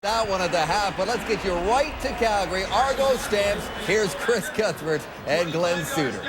That one at the half, but let's get you right to Calgary. Argo Stamps. Here's Chris Cuthbert and Glenn Suter.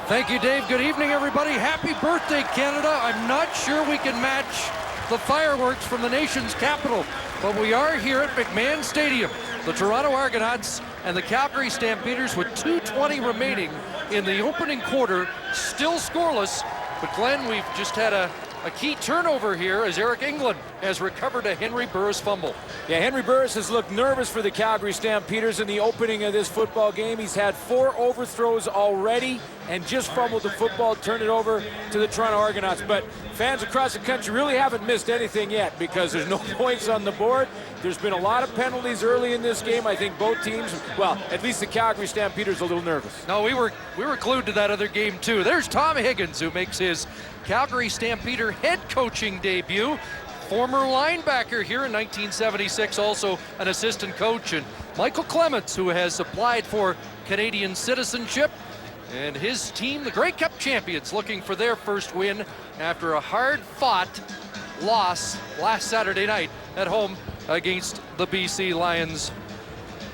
Thank you, Dave. Good evening, everybody. Happy birthday, Canada. I'm not sure we can match the fireworks from the nation's capital, but we are here at McMahon Stadium. The Toronto Argonauts and the Calgary Stampeders with 2:20 remaining in the opening quarter, still scoreless. But Glenn, we've just had a key turnover here as Eric England has recovered a Henry Burris fumble. Yeah, Henry Burris has looked nervous for the Calgary Stampeders in the opening of this football game. He's had 4 overthrows already and just fumbled the football, turned it over to the Toronto Argonauts. But fans across the country really haven't missed anything yet because there's no points on the board. There's been a lot of penalties early in this game. I think both teams, well, at least the Calgary Stampeders a little nervous. No, we were glued to that other game too. There's Tom Higgins, who makes his Calgary Stampeder head coaching debut. Former linebacker here in 1976, also an assistant coach. And Michael Clements, who has applied for Canadian citizenship. And his team, the Grey Cup champions, looking for their first win after a hard-fought loss last Saturday night at home against the BC Lions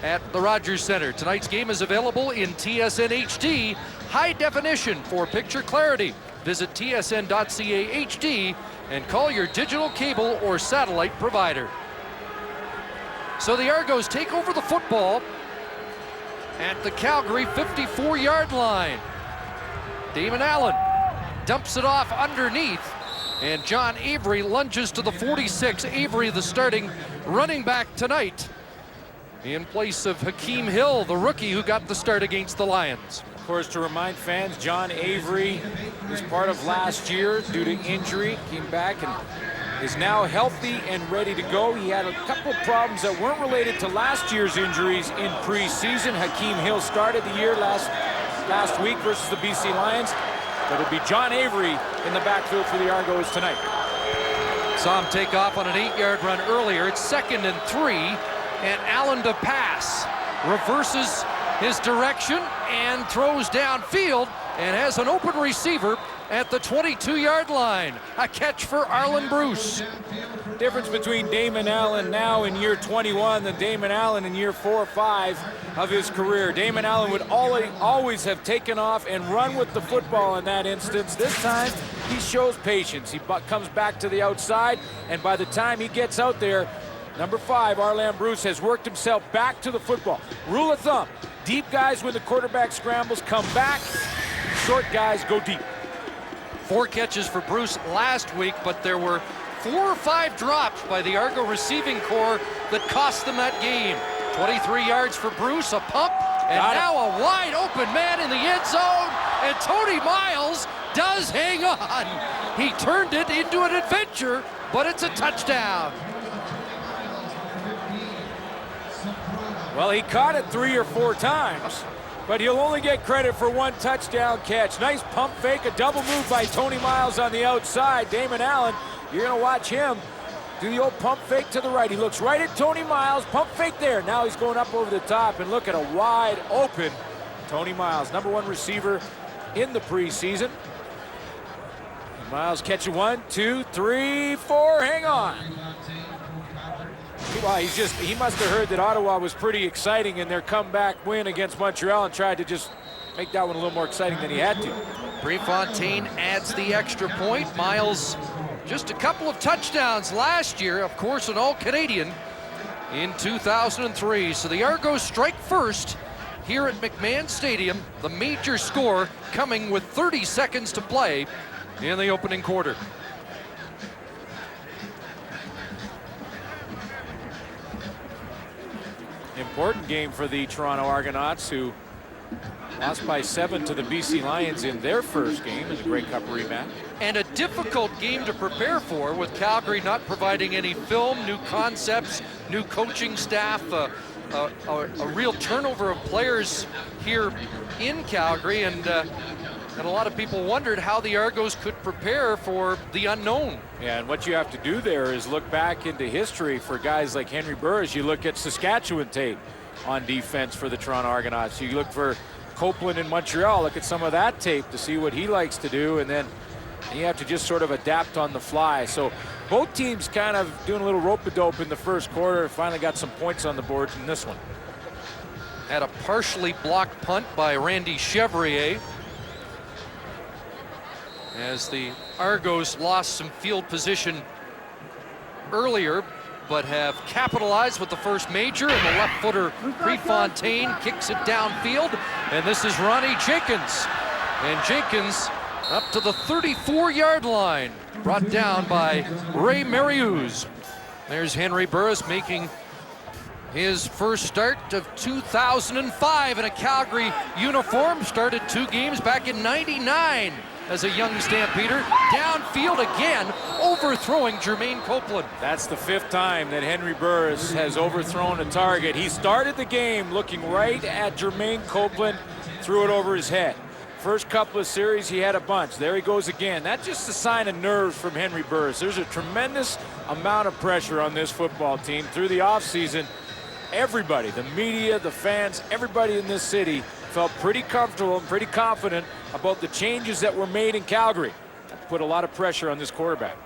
at the Rogers Centre. Tonight's game is available in TSN HD, high definition for picture clarity. Visit tsn.ca HD and call your digital cable or satellite provider. So the Argos take over the football at the Calgary 54-yard line. Damon Allen dumps it off underneath, and John Avery lunges to the 46. Avery, the starting running back tonight, in place of Hakeem Hill, the rookie who got the start against the Lions. Of course, to remind fans, John Avery was part of last year due to injury, came back and is now healthy and ready to go. He had a couple of problems that weren't related to last year's injuries in preseason. Hakeem Hill started the year last week versus the BC Lions. But it'll be John Avery in the backfield for the Argos tonight. Saw him take off on an 8-yard run earlier. It's 2nd and 3, and Allen to pass. Reverses his direction and throws downfield and has an open receiver at the 22-yard line. A catch for Arlen Bruce. Difference between Damon Allen now in year 21 than Damon Allen in year 4 or 5 of his career. Damon Allen would always have taken off and run with the football in that instance. This time, he shows patience. He comes back to the outside, and by the time he gets out there, number 5, Arlen Bruce, has worked himself back to the football. Rule of thumb, deep guys when the quarterback scrambles come back, short guys go deep. 4 catches for Bruce last week, but there were 4 or 5 drops by the Argo receiving corps that cost them that game. 23 yards for Bruce, a pump, and now a wide open man in the end zone, and Tony Miles does hang on. He turned it into an adventure, but it's a touchdown. Well, he caught it 3 or 4 times, but he'll only get credit for 1 touchdown catch. Nice pump fake, a double move by Tony Miles on the outside. Damon Allen, you're going to watch him do the old pump fake to the right. He looks right at Tony Miles, pump fake there. Now he's going up over the top, and look at a wide open Tony Miles, number 1 receiver in the preseason. And Miles catching 1, 2, 3, 4, hang on. Well, he must have heard that Ottawa was pretty exciting in their comeback win against Montreal and tried to just make that one a little more exciting than he had to. Prefontaine adds the extra point. Miles, just a couple of touchdowns last year, of course, an All-Canadian in 2003. So the Argos strike first here at McMahon Stadium. The major score coming with 30 seconds to play in the opening quarter. Important game for the Toronto Argonauts, who lost by 7 to the BC Lions in their first game in the Grey Cup rematch. And a difficult game to prepare for, with Calgary not providing any film, new concepts, new coaching staff, a real turnover of players here in Calgary, and a lot of people wondered how the Argos could prepare for the unknown. Yeah, and what you have to do there is look back into history for guys like Henry Burris. You look at Saskatchewan tape on defense for the Toronto Argonauts. You look for Copeland in Montreal, look at some of that tape to see what he likes to do, and then you have to just sort of adapt on the fly. So both teams kind of doing a little rope-a-dope in the first quarter. Finally got some points on the board in this one. Had a partially blocked punt by Randy Chevrier, as the Argos lost some field position earlier, but have capitalized with the first major, and the left footer Prefontaine kicks it downfield, and this is Ronnie Jenkins. And Jenkins up to the 34-yard line, brought down by Ray Mariuz. There's Henry Burris making his first start of 2005 in a Calgary uniform. Started 2 games back in '99 as a young Stampeder. Downfield again, overthrowing Jermaine Copeland. That's the 5th time that Henry Burris has overthrown a target. He started the game looking right at Jermaine Copeland, threw it over his head. First couple of series, he had a bunch. There he goes again. That's just a sign of nerves from Henry Burris. There's a tremendous amount of pressure on this football team through the offseason. Everybody, the media, the fans, everybody in this city felt pretty comfortable and pretty confident about the changes that were made in Calgary. That put a lot of pressure on this quarterback.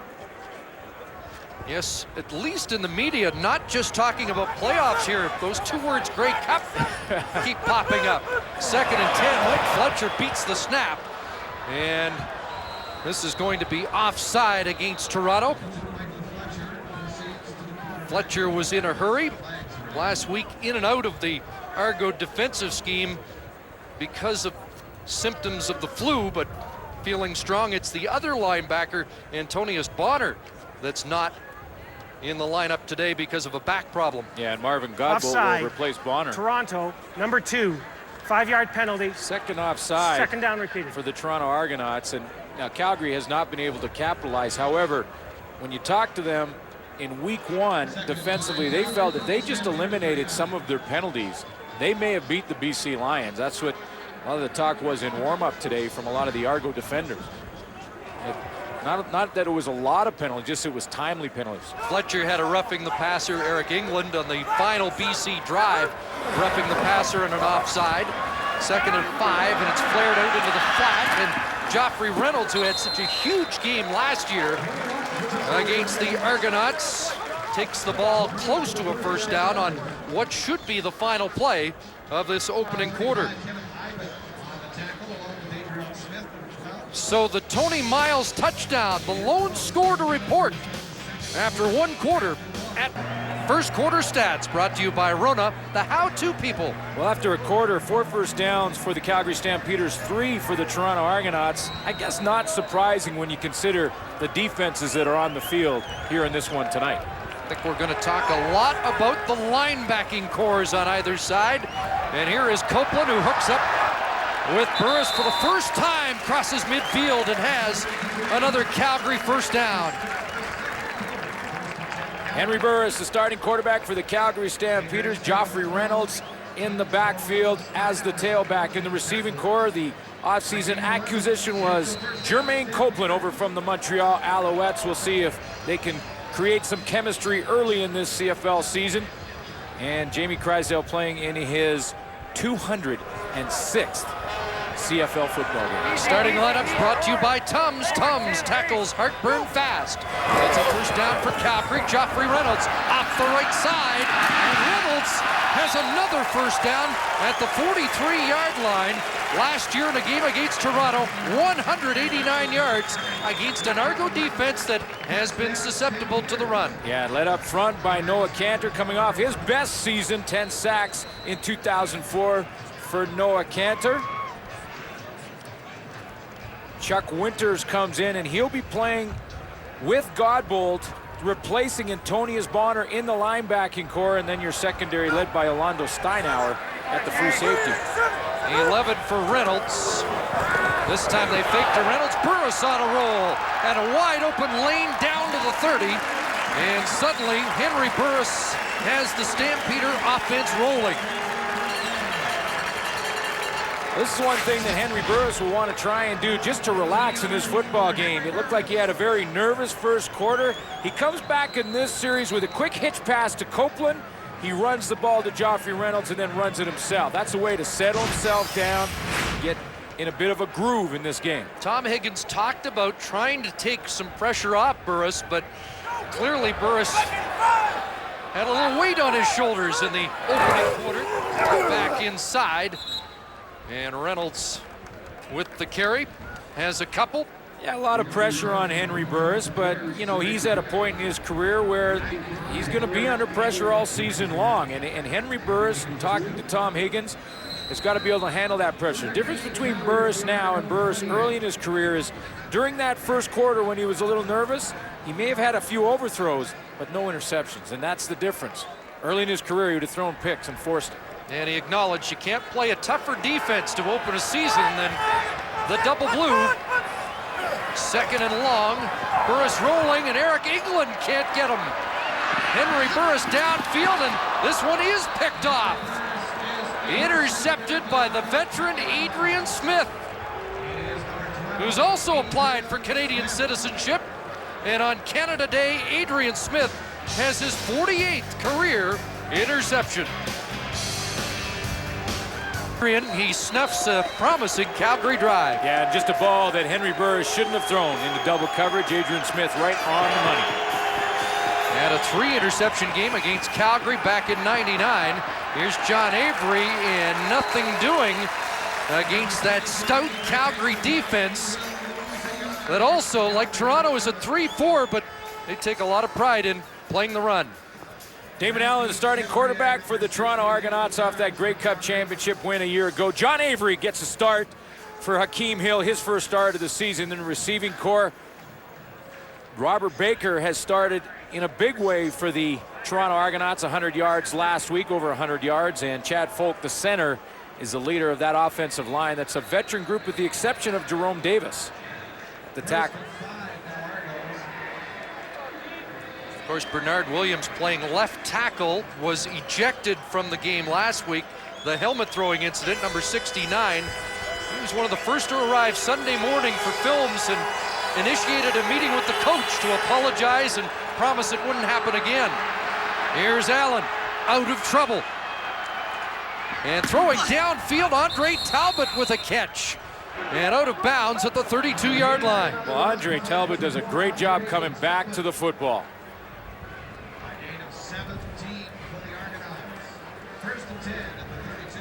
Yes, at least in the media, not just talking about playoffs here. Those 2 words, Grey Cup, keep popping up. 2nd and 10, Mike Fletcher beats the snap. And this is going to be offside against Toronto. Fletcher was in a hurry last week, in and out of the Argo defensive scheme because of symptoms of the flu, but feeling strong. It's the other linebacker, Antonius Bonner, that's not in the lineup today because of a back problem. Yeah, and Marvin Godbolt will replace Bonner. Toronto, number 2, 5-yard penalty. Second offside. Second down repeated. For the Toronto Argonauts. And now Calgary has not been able to capitalize. However, when you talk to them in week 1 defensively, they felt that they just eliminated some of their penalties. They may have beat the BC Lions. That's what a lot of the talk was in warm-up today from a lot of the Argo defenders. Not that it was a lot of penalties, just it was timely penalties. Fletcher had a roughing the passer, Eric England, on the final BC drive, roughing the passer and an offside. 2nd and 5, and it's flared out into the flat, and Joffrey Reynolds, who had such a huge game last year against the Argonauts, takes the ball close to a first down on what should be the final play of this opening quarter. So the Tony Miles touchdown, the lone score to report after 1 quarter at First Quarter Stats, brought to you by Rona, the how-to people. Well, after a quarter, 4 first downs for the Calgary Stampeders, 3 for the Toronto Argonauts. I guess not surprising when you consider the defenses that are on the field here in this one tonight. I think we're going to talk a lot about the linebacking cores on either side. And here is Copeland, who hooks up with Burris for the first time, crosses midfield and has another Calgary first down. Henry Burris, the starting quarterback for the Calgary Stampeders. Joffrey Reynolds in the backfield as the tailback. In the receiving core, the offseason acquisition was Jermaine Copeland over from the Montreal Alouettes. We'll see if they can create some chemistry early in this CFL season. And Jamie Kreisel playing in his 206th CFL football game. Starting lineups brought to you by Tums. Tums tackles heartburn fast. That's a first down for Calgary. Joffrey Reynolds off the right side. And Reynolds has another first down at the 43-yard line. Last year in a game against Toronto, 189 yards against an Argo defense that has been susceptible to the run. Yeah, led up front by Noah Cantor, coming off his best season, 10 sacks in 2004 for Noah Cantor. Chuck Winters comes in, and he'll be playing with Godbolt, replacing Antonius Bonner in the linebacking core, and then your secondary led by Orlando Steinauer at the free safety. 11 for Reynolds. This time they fake to Reynolds. Burris on a roll, and a wide open lane down to the 30. And suddenly Henry Burris has the Stampeder offense rolling. This is one thing that Henry Burris will want to try and do just to relax in this football game. It looked like he had a very nervous first quarter. He comes back in this series with a quick hitch pass to Copeland. He runs the ball to Joffrey Reynolds and then runs it himself. That's a way to settle himself down, get in a bit of a groove in this game. Tom Higgins talked about trying to take some pressure off Burris, but Clearly, Burris had a little weight on his shoulders in the opening quarter. Back inside. And Reynolds with the carry has a couple. Yeah, a lot of pressure on Henry Burris, but, you know, he's at a point in his career where he's going to be under pressure all season long. And Henry Burris, and talking to Tom Higgins, has got to be able to handle that pressure. The difference between Burris now and Burris early in his career is during that first quarter when he was a little nervous, he may have had a few overthrows, but no interceptions, and that's the difference. Early in his career, he would have thrown picks and forced it. And he acknowledged you can't play a tougher defense to open a season than the double blue. Second and long. Burris rolling, and Eric England can't get him. Henry Burris downfield, and this one is picked off. Intercepted by the veteran Adrian Smith, who's also applied for Canadian citizenship. And on Canada Day, Adrian Smith has his 48th career interception. He snuffs a promising Calgary drive. Yeah, and just a ball that Henry Burris shouldn't have thrown into double coverage. Adrian Smith right on the money. And a 3-interception game against Calgary back in '99. Here's John Avery, and nothing doing against that stout Calgary defense that also, like Toronto, is a 3-4, but they take a lot of pride in playing the run. Damon Allen, the starting quarterback for the Toronto Argonauts off that Grey Cup championship win a year ago. John Avery gets a start for Hakeem Hill, his first start of the season in the receiving corps. Robert Baker has started in a big way for the Toronto Argonauts, 100 yards last week, over 100 yards, and Chad Folk, the center, is the leader of that offensive line. That's a veteran group with the exception of Jerome Davis, the tackle. Of course, Bernard Williams, playing left tackle, was ejected from the game last week. The helmet throwing incident, number 69. He was one of the first to arrive Sunday morning for films and initiated a meeting with the coach to apologize and promise it wouldn't happen again. Here's Allen, out of trouble. And throwing downfield, Andre Talbot with a catch. And out of bounds at the 32-yard line. Well, Andre Talbot does a great job coming back to the football.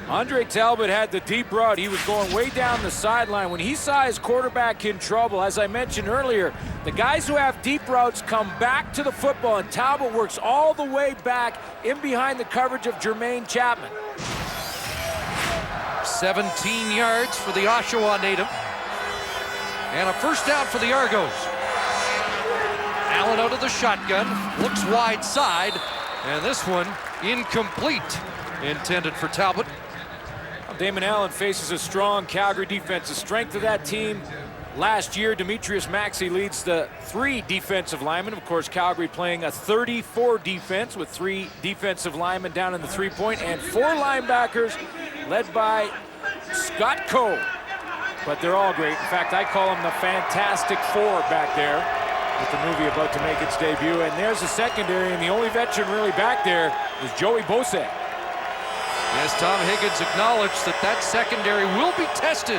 Andre Talbot had the deep route. He was going way down the sideline. When he saw his quarterback in trouble, as I mentioned earlier, the guys who have deep routes come back to the football, and Talbot works all the way back in behind the coverage of Jermaine Chapman. 17 yards for the Oshawa native. And a first down for the Argos. Allen out of the shotgun, looks wide side, and this one incomplete, intended for Talbot. Damon Allen faces a strong Calgary defense. The strength of that team last year, Demetrius Maxey leads the 3 defensive linemen. Of course, Calgary playing a 34 defense with 3 defensive linemen down in the 3-point and 4 linebackers led by Scott Coe. But they're all great. In fact, I call them the Fantastic Four back there with the movie about to make its debut. And there's the secondary, and the only veteran really back there is Joey Bosa. As Tom Higgins acknowledged that secondary will be tested.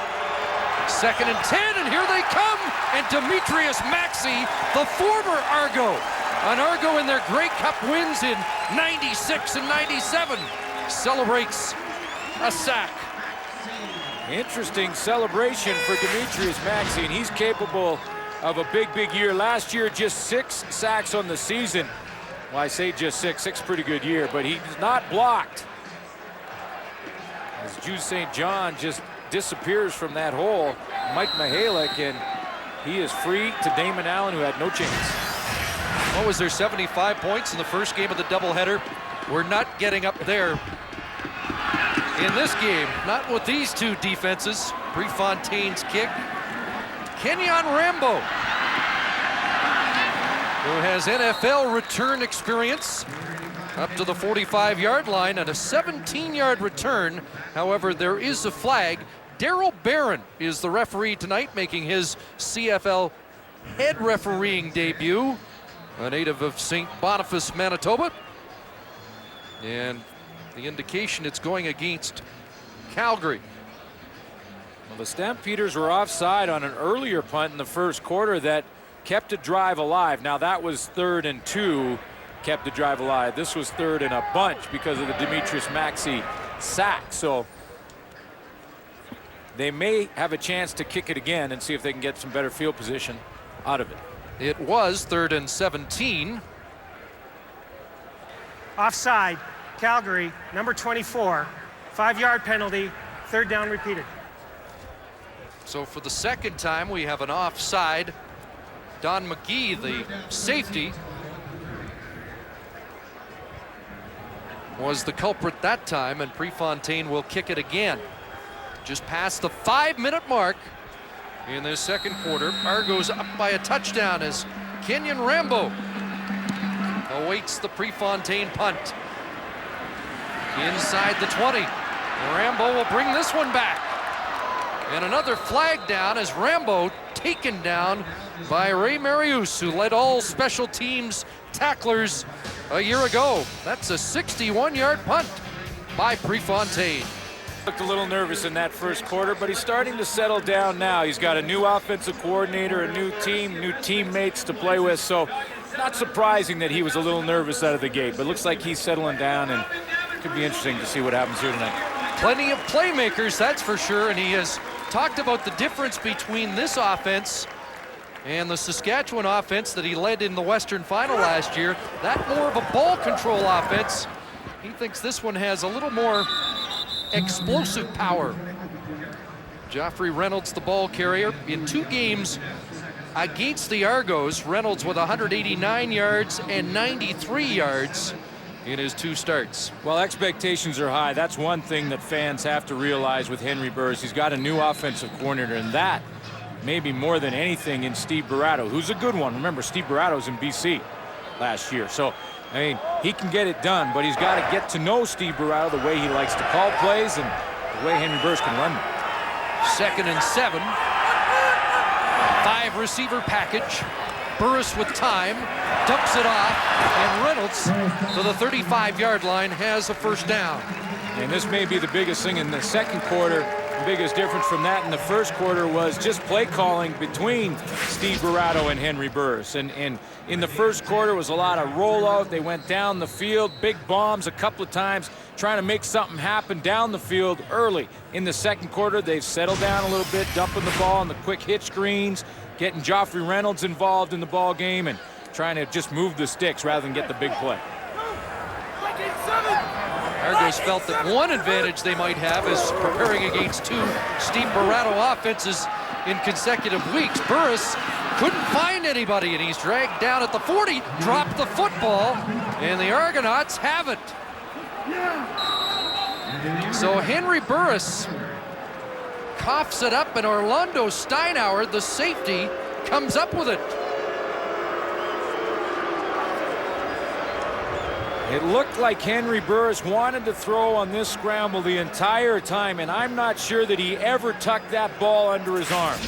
2nd and 10, and here they come. And Demetrius Maxey, the former Argo, an Argo in their Grey Cup wins in '96 and '97, celebrates a sack. Interesting celebration for Demetrius Maxey, and he's capable of a big, big year. Last year, just 6 sacks on the season. Well, I say just 6 pretty good year, but he's not blocked. As Jude St. John just disappears from that hole, Mike Mihalik, and he is free to Damon Allen, who had no chance. What was there, 75 points in the first game of the doubleheader? We're not getting up there in this game, not with these 2 defenses. Prefontaine's kick. Kenyon Rambo, who has NFL return experience, up to the 45-yard line, and a 17-yard return. However, there is a flag. Daryl Barron is the referee tonight, making his CFL head refereeing debut, a native of St. Boniface, Manitoba. And the indication it's going against Calgary. Well, the Stampeders were offside on an earlier punt in the first quarter that kept a drive alive. Now that was 3rd and 2, kept the drive alive. This was 3rd and a bunch because of the Demetrius Maxey sack. So they may have a chance to kick it again and see if they can get some better field position out of it. It was 3rd and 17. Offside, Calgary, number 24. 5-yard penalty, 3rd down repeated. So for the second time, we have an offside. Don McGee, the safety, was the culprit that time, and Prefontaine will kick it again. Just past the 5-minute mark in this second quarter. Argos up by a touchdown as Kenyon Rambo awaits the Prefontaine punt. Inside the 20. Rambo will bring this one back. And another flag down as Rambo taken down by Ray Marius, who led all special teams tacklers a year ago. That's a 61-yard punt by Prefontaine. Looked a little nervous in that first quarter, but he's starting to settle down now. He's got a new offensive coordinator, a new team, new teammates to play with, so not surprising that he was a little nervous out of the gate, but looks like he's settling down, and it could be interesting to see what happens here tonight. Plenty of playmakers, that's for sure, and he has talked about the difference between this offense and the Saskatchewan offense that he led in the Western Final last year. That more of a ball control offense. He thinks this one has a little more explosive power. Joffrey Reynolds, the ball carrier, in 2 games against the Argos. Reynolds with 189 yards and 93 yards in his 2 starts. Well, expectations are high. That's one thing that fans have to realize with Henry Burris. He's got a new offensive coordinator, and that maybe more than anything in Steve Barato, who's a good one. Remember, Steve Barato's in BC last year. So, I mean, he can get it done, but he's got to get to know Steve Barato, the way he likes to call plays and the way Henry Burris can run them. 2nd and 7. 5-receiver package. Burris with time, dumps it off, and Reynolds to the 35-yard line has a 1st down. And this may be the biggest thing in the second quarter. The biggest difference from that in the first quarter was just play calling between Steve Barato and Henry Burris. And in the first quarter was a lot of rollout. They went down the field, big bombs a couple of times, trying to make something happen down the field early. In the second quarter, they've settled down a little bit, dumping the ball on the quick hitch screens, getting Joffrey Reynolds involved in the ball game, and trying to just move the sticks rather than get the big play. Argos felt that one advantage they might have is preparing against 2 Steve Barato offenses in consecutive weeks. Burris couldn't find anybody, and he's dragged down at the 40, dropped the football, and the Argonauts have it. So Henry Burris coughs it up, and Orlando Steinauer, the safety, comes up with it. It looked like Henry Burris wanted to throw on this scramble the entire time, and I'm not sure that he ever tucked that ball under his arm.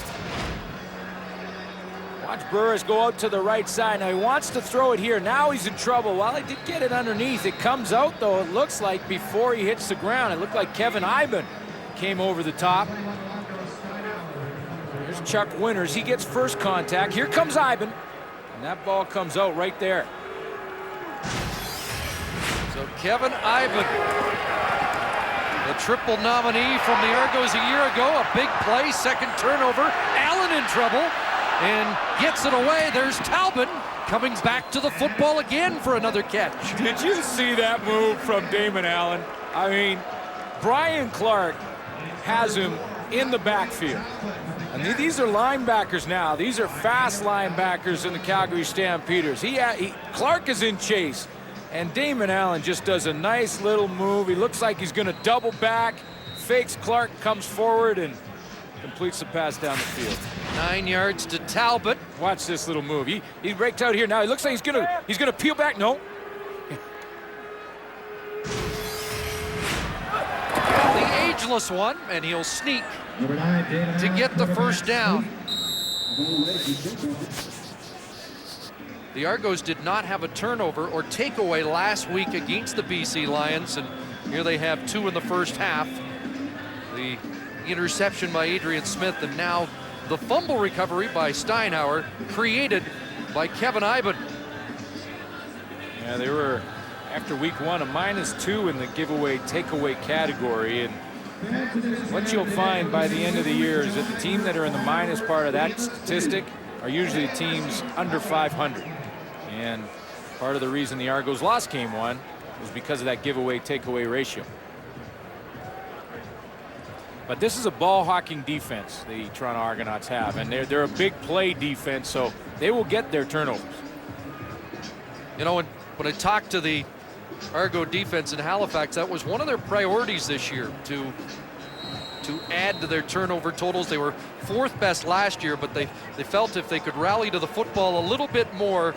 Watch Burris go out to the right side. Now he wants to throw it here. Now he's in trouble. Well, he did get it underneath. It comes out, though, it looks like, before he hits the ground. It looked like Kevin Iben came over the top. Here's Chuck Winters. He gets first contact. Here comes Iben, and that ball comes out right there. So Kevin Iben, the triple nominee from the Argos a year ago, a big play, 2nd turnover. Allen in trouble and gets it away. There's Talbot coming back to the football again for another catch. Did you see that move from Damon Allen? I mean, Brian Clark has him in the backfield. And these are linebackers now. These are fast linebackers in the Calgary Stampeders. Clark is in chase. And Damon Allen just does a nice little move. He looks like he's going to double back, fakes Clark, comes forward, and completes the pass down the field. 9 yards to Talbot. Watch this little move. He breaks out here now. He looks like he's gonna peel back. No. The ageless one, and he'll sneak to get the 1st down. The Argos did not have a turnover or takeaway last week against the BC Lions, and here they have 2 in the first half. The interception by Adrian Smith, and now the fumble recovery by Steinhauer, created by Kevin Iben. Yeah, they were, after week 1, a -2 in the giveaway takeaway category. And what you'll find by the end of the year is that the team that are in the minus part of that statistic are usually teams under 500. And part of the reason the Argos lost game 1 was because of that giveaway takeaway ratio. But this is a ball hawking defense the Toronto Argonauts have, and they're a big play defense, so they will get their turnovers. You know, when I talked to the Argo defense in Halifax, that was one of their priorities this year, to add to their turnover totals. They were 4th best last year, but they felt if they could rally to the football a little bit more,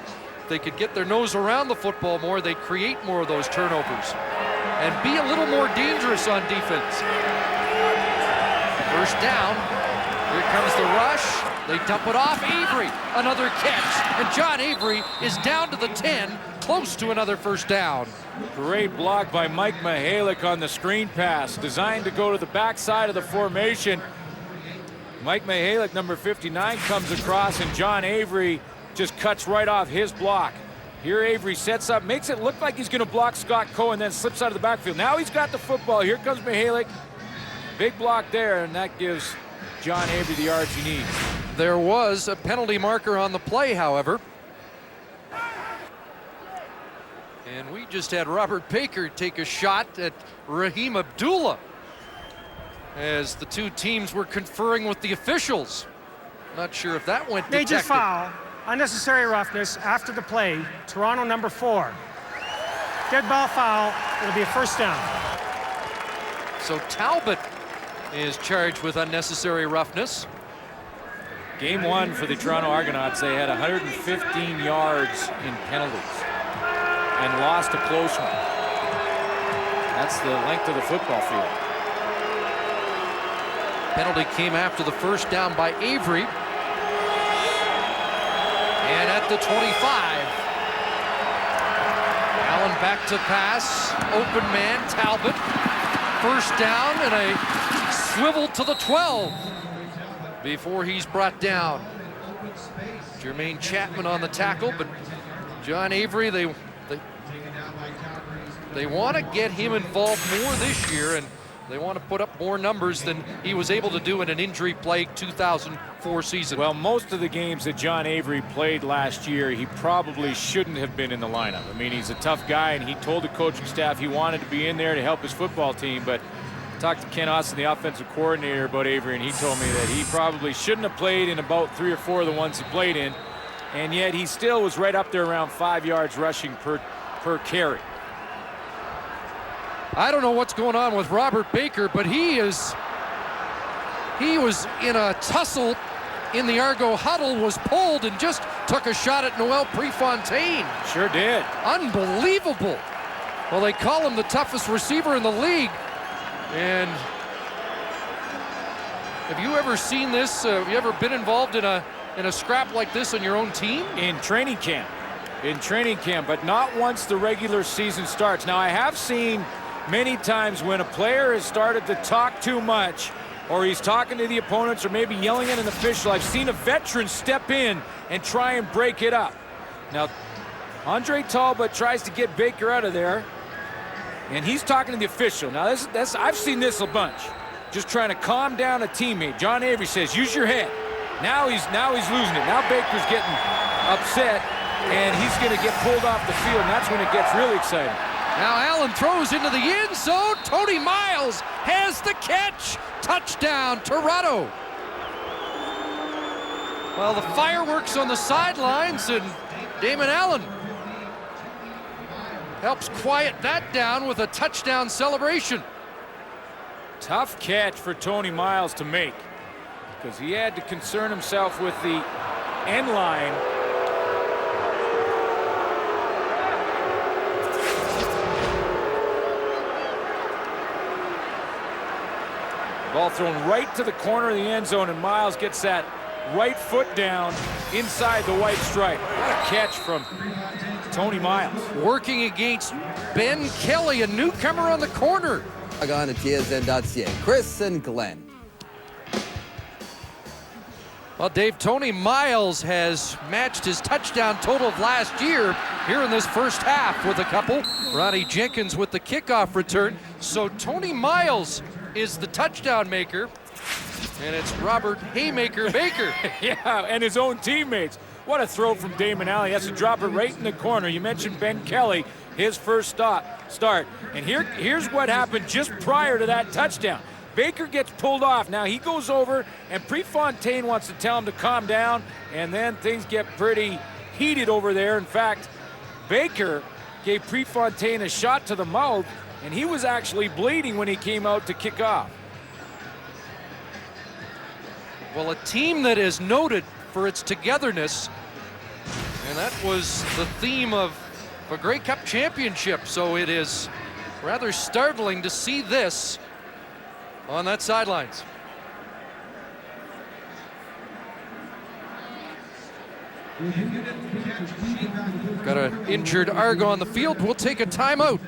they could get their nose around the football more, they'd create more of those turnovers and be a little more dangerous on defense. First down, here comes the rush. They dump it off. Avery, another catch, and John Avery is down to the 10, close to another first down. Great block by Mike Mihalik on the screen pass, designed to go to the backside of the formation. Mike Mihalik, number 59, comes across, and John Avery just cuts right off his block. Here Avery sets up, makes it look like he's going to block Scott Cohen, then slips out of the backfield. Now he's got the football. Here comes Mihalik. Big block there, and that gives John Avery the yards he needs. There was a penalty marker on the play, however. And we just had Robert Baker take a shot at Raheem Abdullah as the two teams were conferring with the officials. Not sure if that went detected. Major foul, unnecessary roughness after the play, Toronto number 4. Dead ball foul, it'll be a first down. So Talbot is charged with unnecessary roughness. Game 1 for the Toronto Argonauts, they had 115 yards in penalties and lost a close one. That's the length of the football field. Penalty came after the first down by Avery. And at the 25. Allen back to pass. Open man, Talbot. First down and a swivel to the 12 before he's brought down. Jermaine Chapman on the tackle, but John Avery, they want to get him involved more this year, and they want to put up more numbers than he was able to do in an injury-plagued 2004 season. Well, most of the games that John Avery played last year, he probably shouldn't have been in the lineup. I mean, he's a tough guy, and he told the coaching staff he wanted to be in there to help his football team, but I talked to Ken Austin, the offensive coordinator, about Avery, and he told me that he probably shouldn't have played in about 3 or 4 of the ones he played in, and yet he still was right up there around 5 yards rushing per carry. I don't know what's going on with Robert Baker, but he was in a tussle in the Argo huddle, was pulled and just took a shot at Noel Prefontaine. Sure did. Unbelievable. Well, they call him the toughest receiver in the league. And have you ever seen this? Have you ever been involved in a scrap like this on your own team? In training camp, but not once the regular season starts. Now, I have seen many times when a player has started to talk too much, or he's talking to the opponents, or maybe yelling at an official, I've seen a veteran step in and try and break it up. Now, Andre Talbot tries to get Baker out of there, and he's talking to the official. Now, I've seen this a bunch, just trying to calm down a teammate. John Avery says, use your head. Now he's losing it. Now Baker's getting upset, and he's going to get pulled off the field, and that's when it gets really exciting. Now Allen throws into the end zone. Tony Miles has the catch. Touchdown, Toronto. Well, the fireworks on the sidelines, and Damon Allen helps quiet that down with a touchdown celebration. Tough catch for Tony Miles to make, because he had to concern himself with the end line. Ball thrown right to the corner of the end zone, and Miles gets that right foot down inside the white stripe. What a catch from Tony Miles. Working against Ben Kelly, a newcomer on the corner. On at TSN.ca. Chris and Glenn. Well, Dave, Tony Miles has matched his touchdown total of last year here in this first half with a couple. Ronnie Jenkins with the kickoff return. So Tony Miles is the touchdown maker, and it's Robert Haymaker Baker. Yeah, and his own teammates. What a throw from Damon Allen. He has to drop it right in the corner. You mentioned Ben Kelly, his first start. And here's what happened just prior to that touchdown. Baker gets pulled off. Now he goes over, and Prefontaine wants to tell him to calm down, and then things get pretty heated over there. In fact, Baker gave Prefontaine a shot to the mouth, and he was actually bleeding when he came out to kick off. Well, a team that is noted for its togetherness, and that was the theme of a Grey Cup championship, so it is rather startling to see this on that sidelines. Got an injured Argo on the field. We'll take a timeout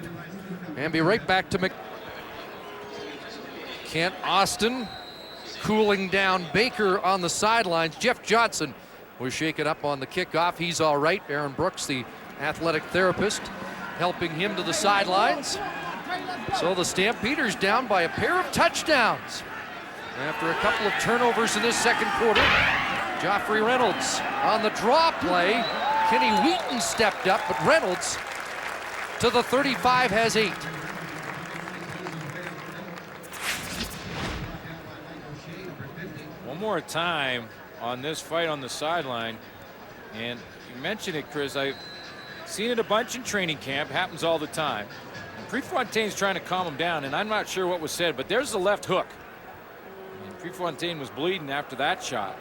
and be right back to Kent Austin cooling down Baker on the sidelines. Jeff Johnson was shaken up on the kickoff. He's all right. Aaron Brooks, the athletic therapist, helping him to the sidelines. So the Stampeders down by a pair of touchdowns after a couple of turnovers in this second quarter. Joffrey Reynolds on the draw play. Kenny Wheaton stepped up, but Reynolds to the 35 has 8. One more time on this fight on the sideline, and you mentioned it, Chris. I've seen it a bunch in training camp. Happens all the time. And Prefontaine's trying to calm him down, and I'm not sure what was said, but there's the left hook. And Prefontaine was bleeding after that shot,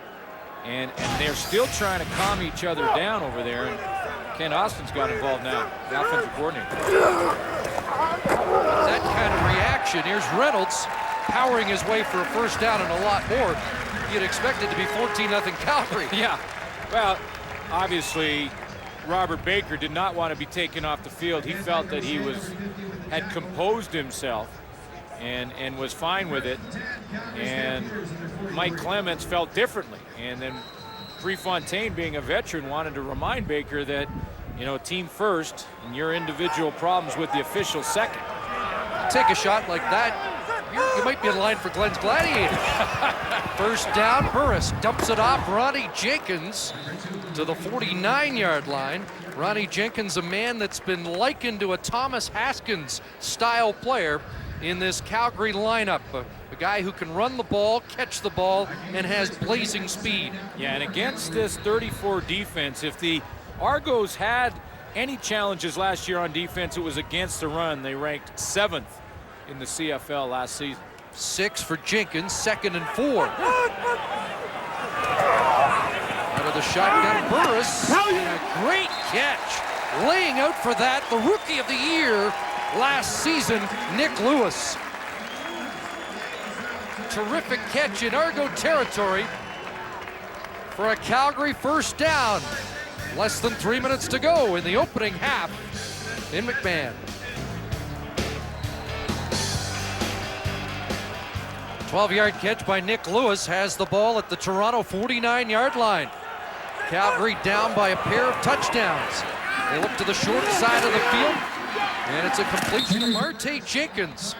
and they're still trying to calm each other down over there. And Ken Austin's got involved now, the offensive coordinator. That kind of reaction. Here's Reynolds powering his way for a first down and a lot more. You'd expect it to be 14-0 Calgary. Yeah, well, obviously Robert Baker did not want to be taken off the field. He felt that he had composed himself and was fine with it. And Mike Clements felt differently. And then Prefontaine, being a veteran, wanted to remind Baker that, you know, team first and your individual problems with the official second. Take a shot like that, you might be in line for Glenn's Gladiator. First down, Burris dumps it off Ronnie Jenkins to the 49-yard line. Ronnie Jenkins, a man that's been likened to a Thomas Haskins style player in this Calgary lineup. A guy who can run the ball, catch the ball, and has blazing speed. Yeah, and against this 34 defense, if the Argos had any challenges last year on defense, it was against the run. They ranked 7th in the CFL last season. 6 for Jenkins, 2nd and 4. Out of the shotgun, Burris, and a great catch. Laying out for that, the Rookie of the Year last season, Nick Lewis. Terrific catch in Argo territory for a Calgary first down. Less than 3 minutes to go in the opening half in McMahon. 12-yard catch by Nick Lewis has the ball at the Toronto 49-yard line. Calgary down by a pair of touchdowns. They look to the short side of the field, and it's a completion to Marte Jenkins.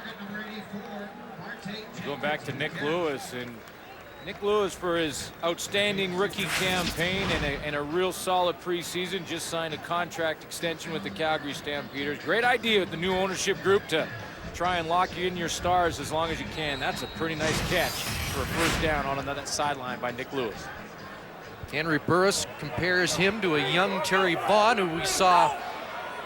Going back to Nick Lewis, and Nick Lewis, for his outstanding rookie campaign and a real solid preseason, just signed a contract extension with the Calgary Stampeders. Great idea with the new ownership group to try and lock you in your stars as long as you can. That's a pretty nice catch for a first down on another sideline by Nick Lewis. Henry Burris compares him to a young Terry Vaughn, who we saw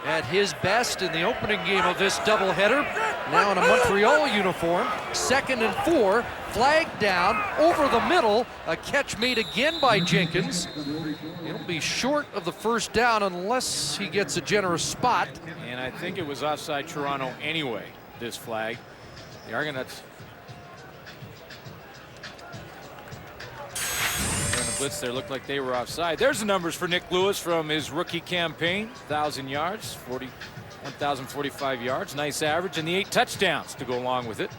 at his best in the opening game of this doubleheader. Now in a Montreal uniform. 2nd and 4, flag down over the middle. A catch made again by Jenkins. It'll be short of the first down unless he gets a generous spot. And I think it was offside Toronto anyway, this flag. The Argonauts and the blitz there looked like they were offside. There's the numbers for Nick Lewis from his rookie campaign. 1,000 yards, 1,045 yards, nice average, and the 8 touchdowns to go along with it.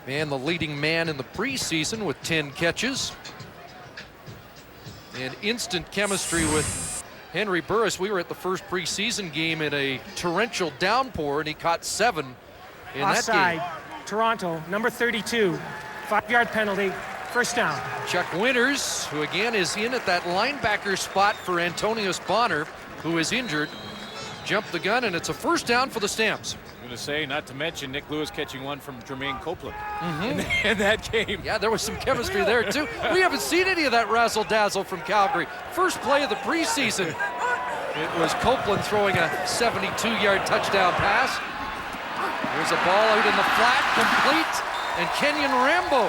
And the leading man in the preseason with 10 catches. And instant chemistry with Henry Burris. We were at the first preseason game in a torrential downpour, and he caught 7 in Offside, that game. Toronto, number 32, 5-yard penalty, first down. Chuck Winters, who again is in at that linebacker spot for Antonius Bonner, who is injured, jumped the gun, and it's a first down for the Stamps. I'm going to say, not to mention Nick Lewis catching one from Jermaine Copeland in that game. Yeah, there was some chemistry there too. We haven't seen any of that razzle-dazzle from Calgary. First play of the preseason. It was Copeland throwing a 72-yard touchdown pass. There's a ball out in the flat, complete, and Kenyon Rambo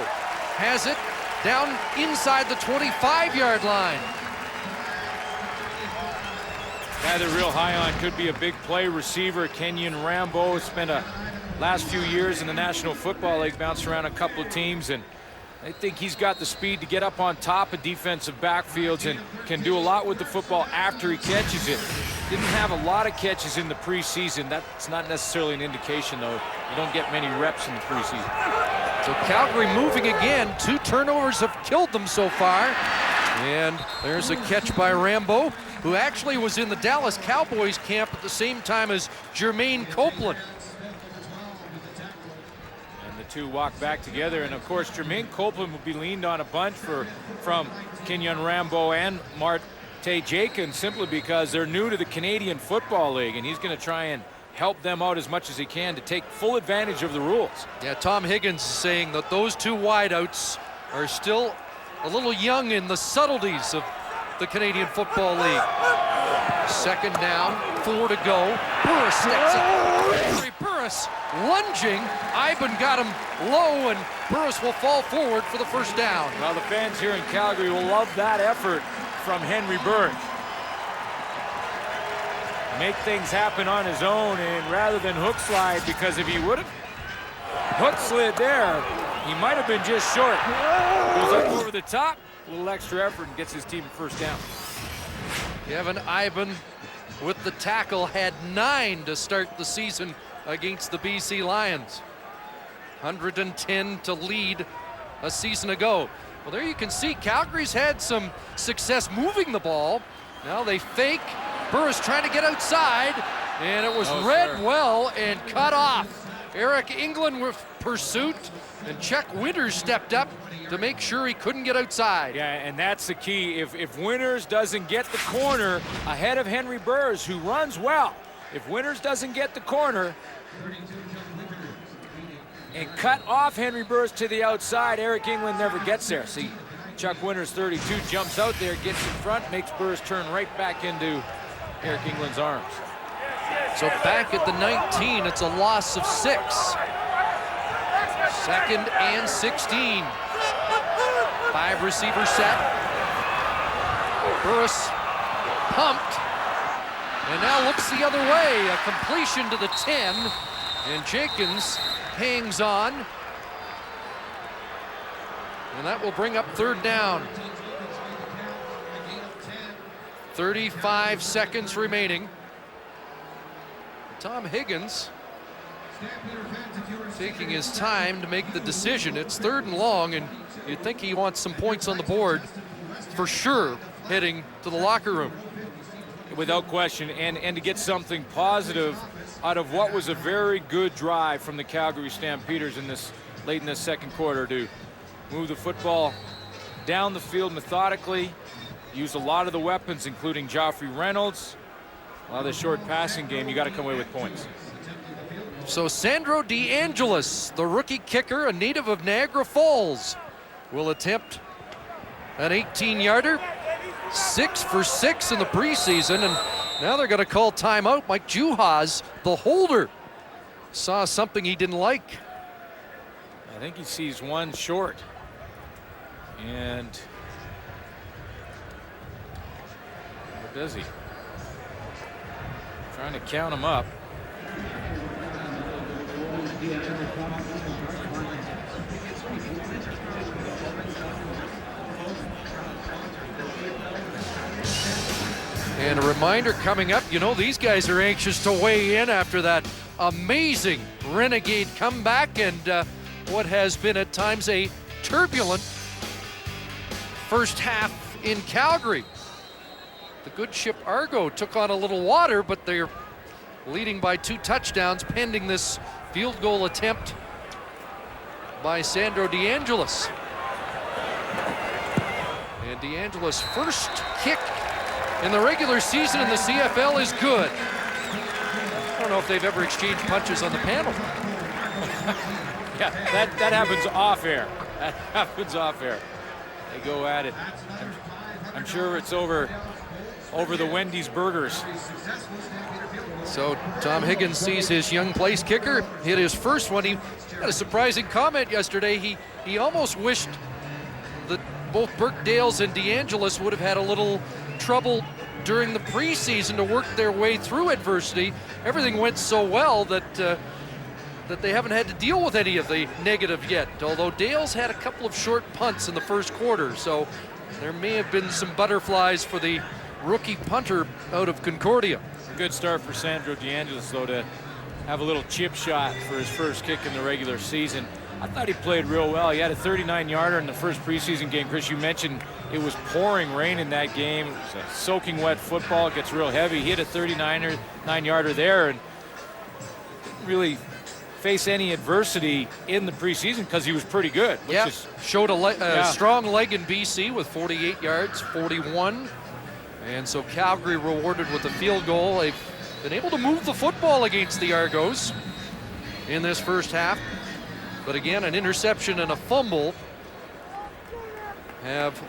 has it down inside the 25-yard line. Guy they're real high on, could be a big play receiver. Kenyon Rambo spent a last few years in the National Football League, bounced around a couple of teams, and I think he's got the speed to get up on top of defensive backfields and can do a lot with the football after he catches it. Didn't have a lot of catches in the preseason. That's not necessarily an indication, though. You don't get many reps in the preseason. So Calgary moving again. 2 turnovers have killed them so far. And there's a catch by Rambo, who actually was in the Dallas Cowboys camp at the same time as Jermaine Copeland. And the two walk back together, and of course Jermaine Copeland will be leaned on a bunch from Kenyon Rambo and Marte Jenkins, simply because they're new to the Canadian Football League, and he's going to try and help them out as much as he can to take full advantage of the rules. Yeah, Tom Higgins is saying that those 2 wideouts are still a little young in the subtleties of the Canadian Football League. Second down, 4 to go. Burris steps in. Burris lunging. Ivan got him low, and Burris will fall forward for the first down. Well, the fans here in Calgary will love that effort from Henry Burris. Make things happen on his own, and rather than hook slide, because if he would have hook slid there, he might have been just short. Goes up over the top, a little extra effort, and gets his team a first down. Kevin Ivan with the tackle, had 9 to start the season against the BC Lions. 110 to lead a season ago. Well, there you can see Calgary's had some success moving the ball. Now they fake. Burris trying to get outside, and it was read well and cut off. Eric England with pursuit, and Chuck Winters stepped up to make sure he couldn't get outside. Yeah, and that's the key. If Winters doesn't get the corner ahead of Henry Burris, who runs well, if Winters doesn't get the corner and cut off Henry Burris to the outside, Eric England never gets there. See, Chuck Winters, 32, jumps out there, gets in front, makes Burris turn right back into Eric England's arms. So back at the 19, it's a loss of 6. Second and 16. 5 receiver set. Burris pumped, and now looks the other way. A completion to the 10, and Jenkins hangs on. And that will bring up third down. 35 seconds remaining. Tom Higgins taking his time to make the decision. It's 3rd and long, and you'd think he wants some points on the board for sure heading to the locker room. Without question, and to get something positive out of what was a very good drive from the Calgary Stampeders late in this second quarter, to move the football down the field methodically, use a lot of the weapons, including Joffrey Reynolds. A lot of the short passing game, you got to come away with points. So Sandro DeAngelis, the rookie kicker, a native of Niagara Falls, will attempt an 18-yarder. 6 for 6 in the preseason, and now they're going to call timeout. Mike Juhas, the holder, saw something he didn't like. I think he sees one short. And what does he? Trying to count him up. And a reminder coming up, you know, these guys are anxious to weigh in after that amazing Renegade comeback, and what has been at times a turbulent first half in Calgary. The good ship Argo took on a little water, but they're leading by 2 touchdowns pending this field goal attempt by Sandro DeAngelis. And DeAngelis' first kick in the regular season in the CFL is good. I don't know if they've ever exchanged punches on the panel. Yeah, that happens off air. That happens off air. They go at it. I'm sure it's over the Wendy's burgers. So Tom Higgins sees his young place kicker hit his first one. He had a surprising comment yesterday. He almost wished that both Burke Dales and DeAngelis would have had a little trouble during the preseason to work their way through adversity. Everything went so well that they haven't had to deal with any of the negative yet, although Dales had a couple of short punts in the first quarter, so there may have been some butterflies for the rookie punter out of Concordia. A good start for Sandro DeAngelis, though, to have a little chip shot for his first kick in the regular season. I thought he played real well. He had a 39-yarder in the first preseason game. Chris, you mentioned it was pouring rain in that game. It was a soaking wet football. It gets real heavy. He hit a 39-yarder there and didn't really face any adversity in the preseason because he was pretty good. Yeah, showed a strong leg in BC with 48 yards, 41. And so Calgary rewarded with a field goal. They've been able to move the football against the Argos in this first half. But again, an interception and a fumble have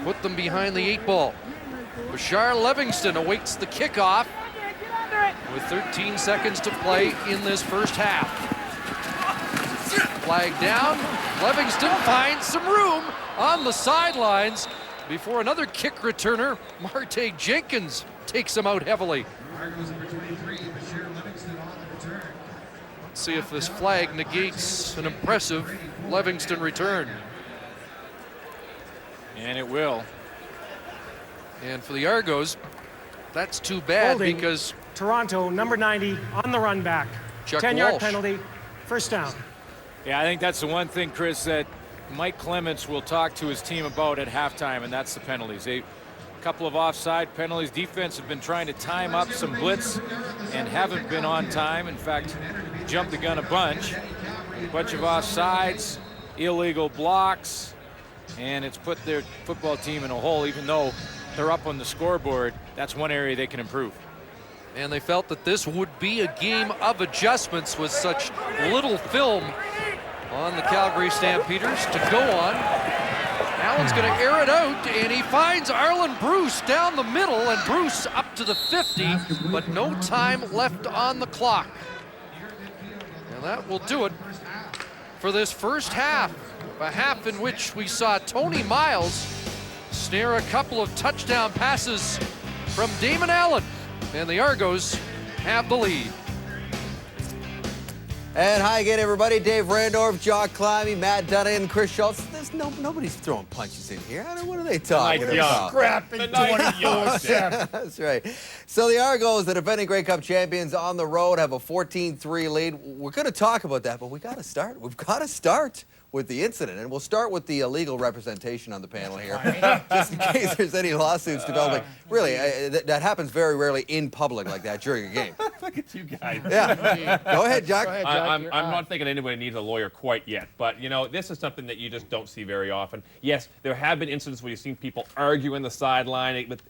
put them behind the 8 ball. Bashar Livingston awaits the kickoff with 13 seconds to play in this first half. Flag down. Livingston finds some room on the sidelines before another kick returner, Marte Jenkins, takes him out heavily. Let's see if this flag negates an impressive Livingston return. And it will. And for the Argos, that's too bad Holding. because Toronto, number 90, on the run back. Chuck 10-yard Walsh. penalty, first down. Yeah, I think that's the one thing, Chris, that Mike Clements will talk to his team about at halftime, and that's the penalties. A couple of offside penalties. Defense have been trying to time up some blitz and haven't been on time. In fact, jumped the gun a bunch of offsides, illegal blocks, and it's put their football team in a hole. Even though they're up on the scoreboard, that's one area they can improve. And they felt that this would be a game of adjustments with such little film on the Calgary Stampeders to go on. Allen's going to air it out, and he finds Arlen Bruce down the middle, and Bruce up to the 50, but no time left on the clock. And that will do it for this first half, a half in which we saw Tony Miles snare a couple of touchdown passes from Damon Allen, and the Argos have the lead. And hi again, everybody. Dave Randorf, Jock Climbey, Matt Dunnan, Chris Schultz. Nobody's throwing punches in here. I don't know, what are they talking about? Scrapping 24/7. That's right. So the Argos, the defending Grey Cup champions on the road, have a 14-3 lead. We're going to talk about that, but we got to start. We've got to start with the incident, and we'll start with the illegal representation on the panel here, just in case there's any lawsuits developing. Really, that happens very rarely in public like that during a game. Look at you guys. Yeah. Go ahead, Jack. I'm not thinking anybody needs a lawyer quite yet, but you know, this is something that you just don't see very often. Yes, there have been incidents where you've seen people argue in the sideline with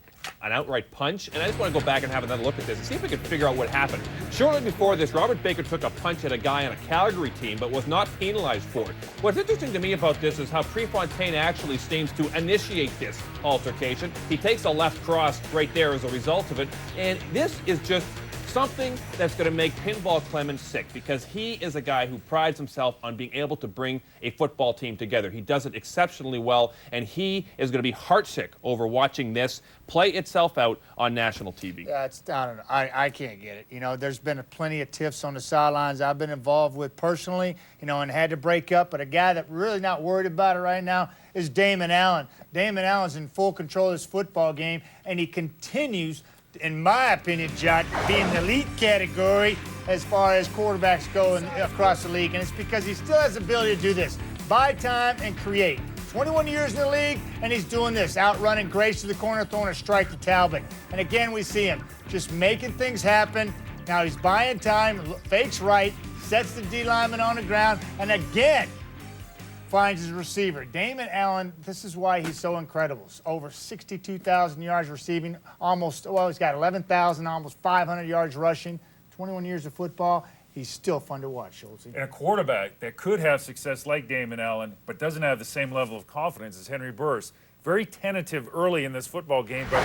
an outright punch, and I just want to go back and have another look at this and see if we can figure out what happened. Shortly before this, Robert Baker took a punch at a guy on a Calgary team, but was not penalized for it. What's interesting to me about this is how Prefontaine actually seems to initiate this altercation. He takes a left cross right there as a result of it, and this is just something that's going to make Pinball Clemens sick, because he is a guy who prides himself on being able to bring a football team together. He does it exceptionally well, and he is going to be heartsick over watching this play itself out on national TV. Yeah, I don't know. I can't get it. You know, there's been plenty of tiffs on the sidelines I've been involved with personally, you know, and had to break up. But a guy that really not worried about it right now is Damon Allen. Damon Allen's in full control of this football game, and he continues, in my opinion, Jack, be in the elite category as far as quarterbacks go across the league, and it's because he still has the ability to do this. Buy time and create. 21 years in the league, and he's doing this, outrunning Grace to the corner, throwing a strike to Talbot. And again, we see him just making things happen. Now he's buying time, fakes right, sets the D lineman on the ground, and again, finds his receiver. Damon Allen, this is why he's so incredible. Over 62,000 yards receiving, he's got 11,000, almost 500 yards rushing, 21 years of football. He's still fun to watch, Schultz. And a quarterback that could have success like Damon Allen, but doesn't have the same level of confidence as Henry Burris. Very tentative early in this football game, but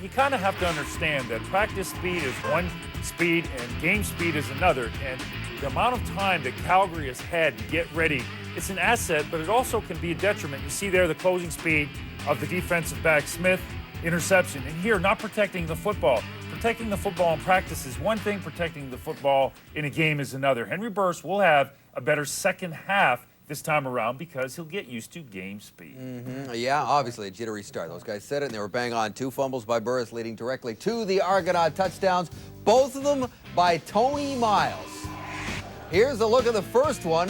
you kind of have to understand that practice speed is one speed and game speed is another. And the amount of time that Calgary has had to get ready, it's an asset, but it also can be a detriment. You see there the closing speed of the defensive back, Smith, interception. And here, not protecting the football. Protecting the football in practice is one thing, protecting the football in a game is another. Henry Burris will have a better second half this time around because he'll get used to game speed. Yeah, obviously a jittery start. Those guys said it, and they were bang on. 2 fumbles by Burris leading directly to the Argonaut touchdowns, both of them by Tony Miles. Here's a look at the first one.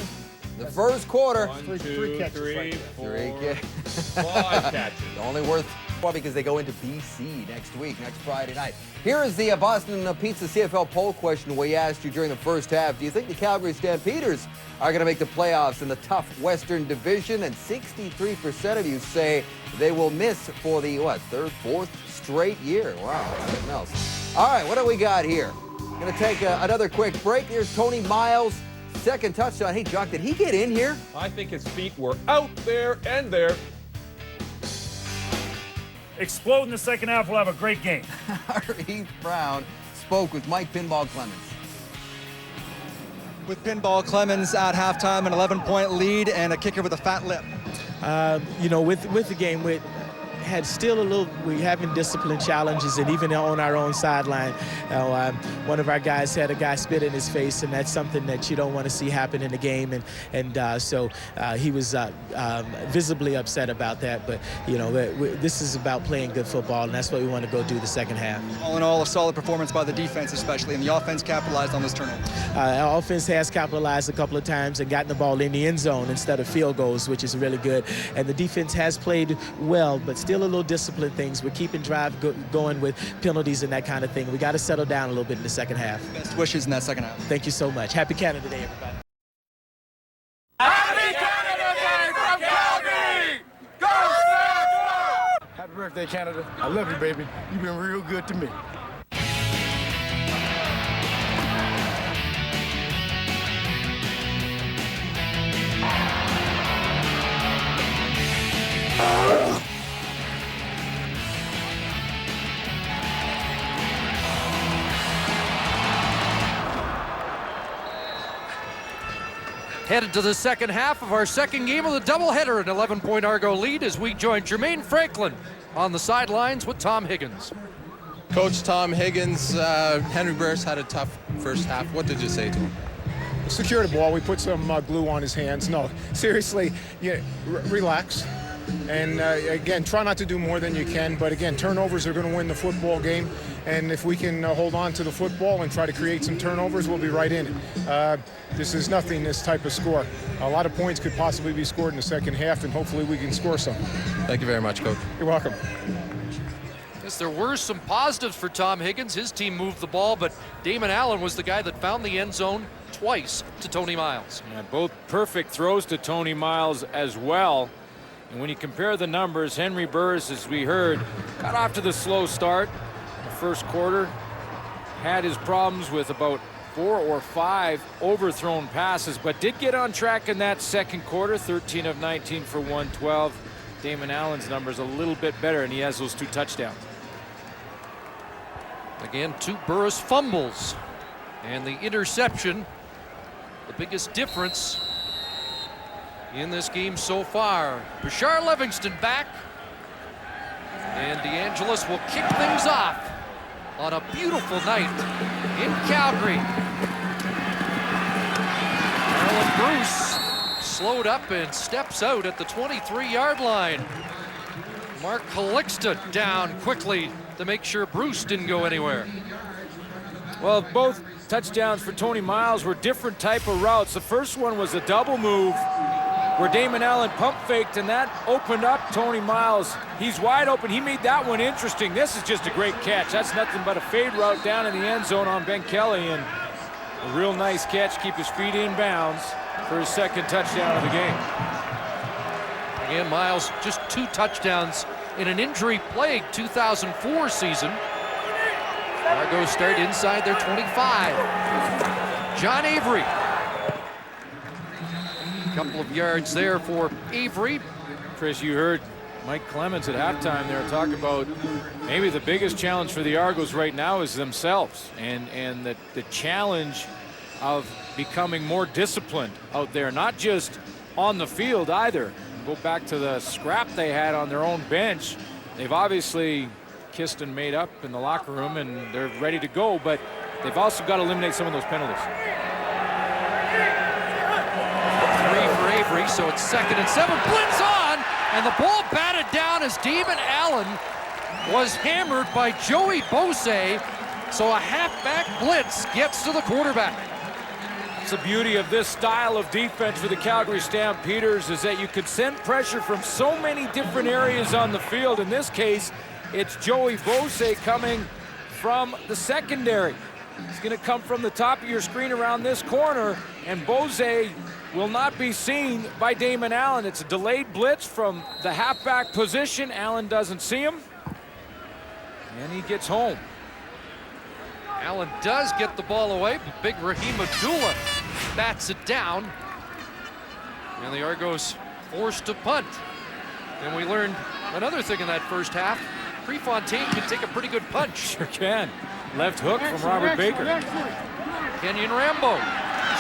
The first quarter. 1, 2, three catches 3, right 4, 5 catches. Only worth because they go into BC next week, next Friday night. Here is the Boston Pizza CFL poll question we asked you during the first half. Do you think the Calgary Stampeders are going to make the playoffs in the tough Western Division? And 63% of you say they will miss for the, third, fourth straight year. Wow, that's something else. All right, what do we got here? Going to take another quick break. Here's Tony Miles, second touchdown. Hey, Jock, did he get in here? I think his feet were out there and there. Explode in the second half, we'll have a great game. Heath Brown spoke with Mike Pinball Clemens. With Pinball Clemens at halftime, an 11-point lead and a kicker with a fat lip. With the game, we had still we're having discipline challenges, and even on our own sideline, one of our guys had a guy spit in his face, and that's something that you don't want to see happen in a game, so he was visibly upset about that. But this is about playing good football, and that's what we want to go do the second half. All in all, a solid performance by the defense, especially, and the offense capitalized on this turnover. Our offense has capitalized a couple of times and gotten the ball in the end zone instead of field goals, which is really good. And the defense has played well, but still a little disciplined things. We're keeping drive going with penalties and that kind of thing. We got to settle down a little bit in the second half. Best wishes in that second half. Thank you so much. Happy Canada Day, everybody. Happy Canada Day from Calgary! Go Stampeders! Happy birthday, Canada. I love you, baby. You've been real good to me. Headed to the second half of our second game of the doubleheader, an 11-point Argo lead as we join Jermaine Franklin on the sidelines with Tom Higgins. Coach Tom Higgins, Henry Burris had a tough first half. What did you say to him? Secure the ball. We put some glue on his hands. No, seriously, relax. And again, try not to do more than you can. But again, turnovers are going to win the football game. And if we can hold on to the football and try to create some turnovers, we'll be right in it. This is nothing, this type of score. A lot of points could possibly be scored in the second half, and hopefully we can score some. Thank you very much, Coach. You're welcome. Yes, there were some positives for Tom Higgins. His team moved the ball, but Damon Allen was the guy that found the end zone twice to Tony Miles. Yeah, both perfect throws to Tony Miles as well. And when you compare the numbers, Henry Burris, as we heard, got off to the slow start. The first quarter had his problems with about 4 or 5 overthrown passes, but did get on track in that second quarter, 13 of 19 for 112. Damon Allen's numbers a little bit better, and he has those 2 touchdowns. Again, 2 Burris fumbles and the interception, the biggest difference in this game so far. Bashar Livingston back, and DeAngelis will kick things off on a beautiful night in Calgary. Marlon Bruce slowed up and steps out at the 23-yard line. Mark Calixta down quickly to make sure Bruce didn't go anywhere. Well, both touchdowns for Tony Miles were different type of routes. The first one was a double move where Damon Allen pump faked, and that opened up Tony Miles. He's wide open. He made that one interesting. This is just a great catch. That's nothing but a fade route down in the end zone on Ben Kelly, and a real nice catch. Keep his feet in bounds for his second touchdown of the game. Again, Miles, just 2 touchdowns in an injury-plagued 2004 season. Argos start inside their 25. John Avery. Couple of yards there for Avery. Chris, you heard Mike Clemens at halftime there talk about maybe the biggest challenge for the Argos right now is themselves, and the challenge of becoming more disciplined out there, not just on the field either. Go back to the scrap they had on their own bench. They've obviously kissed and made up in the locker room, and they're ready to go, but they've also got to eliminate some of those penalties. 3 for Avery, so it's 2nd and 7. Blitz on, and the ball batted down as Damon Allen was hammered by Joey Bosse. So a halfback blitz gets to the quarterback. It's the beauty of this style of defense for the Calgary Stampeders, is that you could send pressure from so many different areas on the field. In this case, it's Joey Bosse coming from the secondary. He's going to come from the top of your screen around this corner, and Bosse will not be seen by Damon Allen. It's a delayed blitz from the halfback position. Allen doesn't see him, and he gets home. Allen does get the ball away, but big Raheem Abdullah bats it down. And the Argos forced to punt. And we learned another thing in that first half. Prefontaine can take a pretty good punch. Sure can. Left hook from Robert Baker. Kenyon Rambo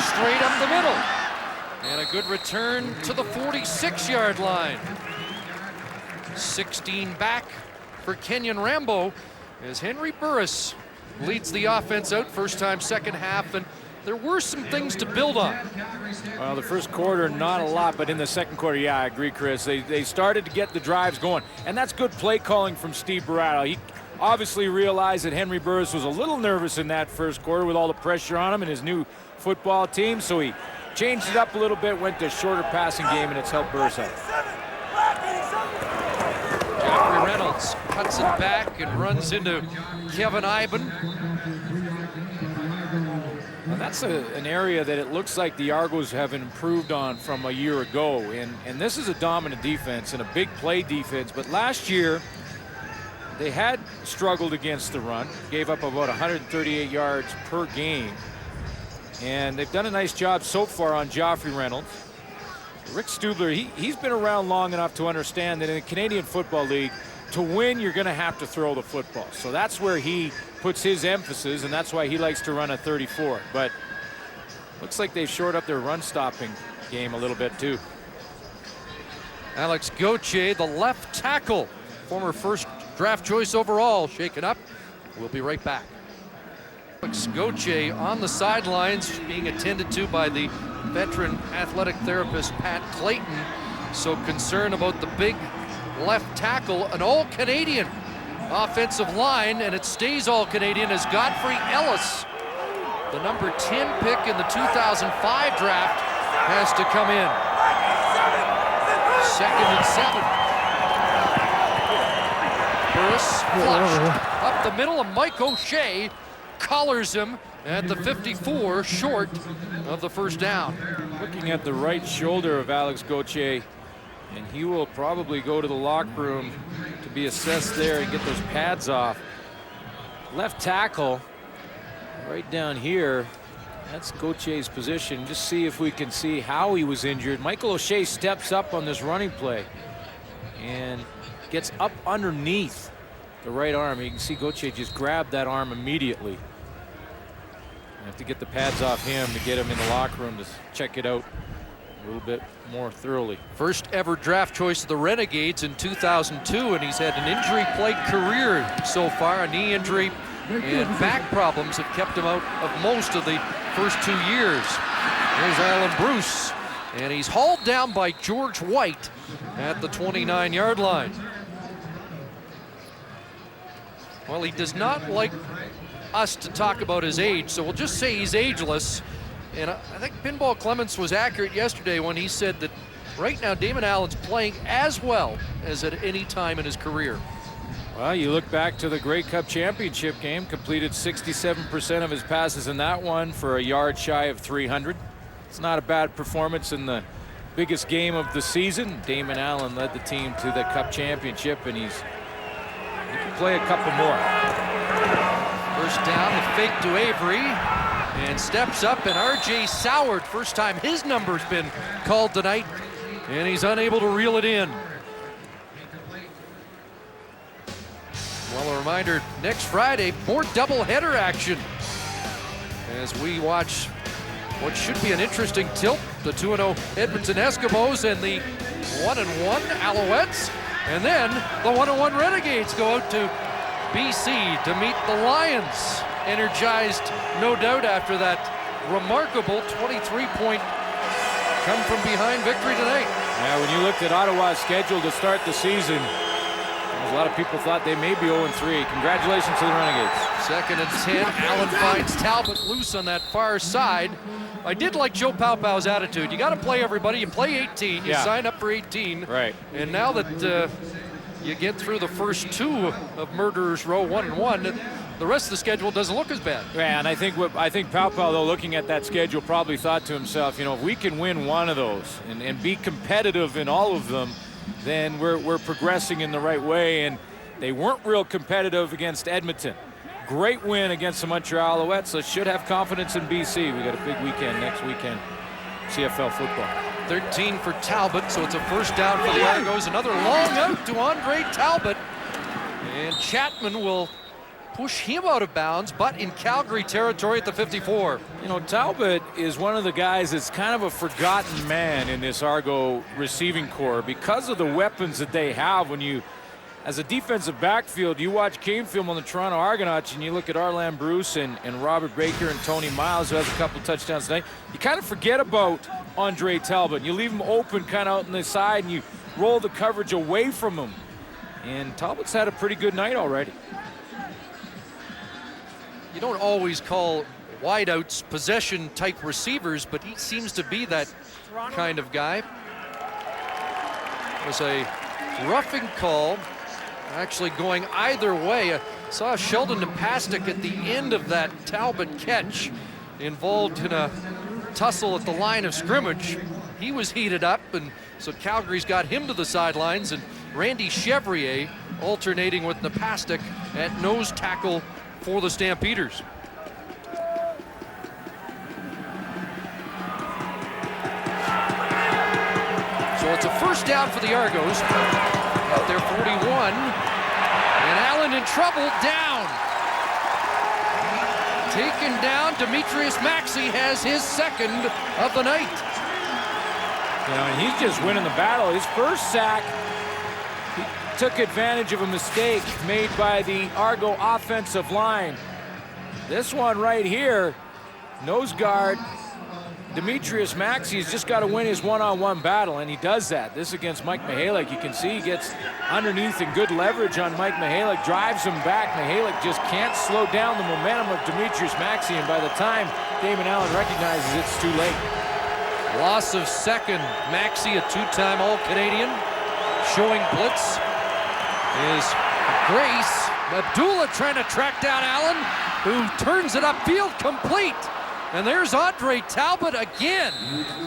straight up the middle. And a good return to the 46-yard line. 16 back for Kenyon Rambo as Henry Burris leads the offense out first time, second half, and there were some things to build on. Well, the first quarter, not a lot, but in the second quarter, yeah, I agree, Chris. They started to get the drives going, and that's good play calling from Steve Barato. He obviously realized that Henry Burris was a little nervous in that first quarter with all the pressure on him and his new football team, so he changed it up a little bit, went to a shorter passing game, and it's helped Burris out. Jeffrey Reynolds cuts it back and runs into Kevin Iben. Well, that's an area that it looks like the Argos have improved on from a year ago, and this is a dominant defense and a big play defense, but last year they had struggled against the run, gave up about 138 yards per game, and they've done a nice job so far on Joffrey Reynolds. Rick Stubler, he's been around long enough to understand that in the Canadian Football League, to win, you're going to have to throw the football. So that's where he puts his emphasis, and that's why he likes to run a 34. But looks like they've shored up their run-stopping game a little bit, too. Alex Gauthier, the left tackle, former first draft choice overall, shaken up. We'll be right back. Alex Gauthier on the sidelines, being attended to by the veteran athletic therapist Pat Clayton. So concern about the big left tackle, an all-Canadian offensive line, and it stays all-Canadian as Godfrey Ellis, the number 10 pick in the 2005 draft, has to come in. 2nd and 7. Burris flushed up the middle, and Mike O'Shea collars him at the 54, short of the first down. Looking at the right shoulder of Alex Gauthier, and he will probably go to the locker room to be assessed there and get those pads off. Left tackle, right down here, that's Gauthier's position. Just see if we can see how he was injured. Michael O'Shea steps up on this running play and gets up underneath the right arm. You can see Gauthier just grab that arm immediately. I have to get the pads off him to get him in the locker room to check it out a little bit more thoroughly. First ever draft choice of the Renegades in 2002, and he's had an injury-plagued career so far. A knee injury and back problems have kept him out of most of the first 2 years. Here's Alan Bruce, and he's hauled down by George White at the 29-yard line. Well, he does not like us to talk about his age, so we'll just say he's ageless. And I think Pinball Clements was accurate yesterday when he said that right now Damon Allen's playing as well as at any time in his career. Well, you look back to the Grey Cup championship game, completed 67% of his passes in that one for a yard shy of 300. It's not a bad performance in the biggest game of the season. Damon Allen led the team to the Cup championship, and he can play a couple more. First down, the fake to Avery, and steps up, and R.J. Soward, first time his number's been called tonight, and he's unable to reel it in. Well, a reminder, next Friday, more doubleheader action as we watch what should be an interesting tilt. The 2-0 Edmonton Eskimos and the 1-1 Alouettes. And then the 1-1 Renegades go out to BC to meet the Lions. Energized, no doubt, after that remarkable 23-point come from behind victory tonight. Yeah, when you looked at Ottawa's schedule to start the season, a lot of people thought they may be 0-3. Congratulations to the Renegades. 2nd and 10. Allen finds Talbot loose on that far side. I did like Joe Paupau's attitude. You got to play everybody. You play 18. You sign up for 18. Right. And now that you get through the first 2 of Murderers Row 1-1, the rest of the schedule doesn't look as bad. Yeah, and I think Paupau, though, looking at that schedule, probably thought to himself, you know, if we can win one of those and be competitive in all of them, then we're progressing in the right way. And they weren't real competitive against Edmonton. Great win against the Montreal Alouettes, so should have confidence in BC. We got a big weekend next weekend, CFL football. 13 for Talbot, so it's a first down for the Argos. Another long out to Andre Talbot. And Chapman will push him out of bounds, but in Calgary territory at the 54. You know, Talbot is one of the guys that's kind of a forgotten man in this Argo receiving corps because of the weapons that they have. When you, as a defensive backfield, you watch game film on the Toronto Argonauts and you look at Arlan Bruce and Robert Baker and Tony Miles, who has a couple touchdowns tonight, you kind of forget about Andre Talbot. You leave him open kind of out on the side and you roll the coverage away from him. And Talbot's had a pretty good night already. You don't always call wideouts possession-type receivers, but he seems to be that kind of guy. It was a roughing call, actually going either way. I saw Sheldon Napastuk at the end of that Talbot catch involved in a tussle at the line of scrimmage. He was heated up, and so Calgary's got him to the sidelines, and Randy Chevrier alternating with Napastuk at nose tackle for the Stampeders. So it's a first down for the Argos at their 41, and Allen in trouble, down. Taken down, Demetrius Maxey has his 2nd of the night. You know, and he's just winning the battle. His first sack, he took advantage of a mistake made by the Argo offensive line. This one right here, nose guard, Demetrius Maxey has just got to win his one-on-one battle, and he does that. This against Mike Mihalik. You can see he gets underneath and good leverage on Mike Mihalik, drives him back. Mihalik just can't slow down the momentum of Demetrius Maxey, and by the time Damon Allen recognizes it's too late. Loss of 2nd. Maxey, a 2-time All-Canadian, showing blitz is Grace. Abdullah trying to track down Allen, who turns it upfield, complete. And there's Andre Talbot again,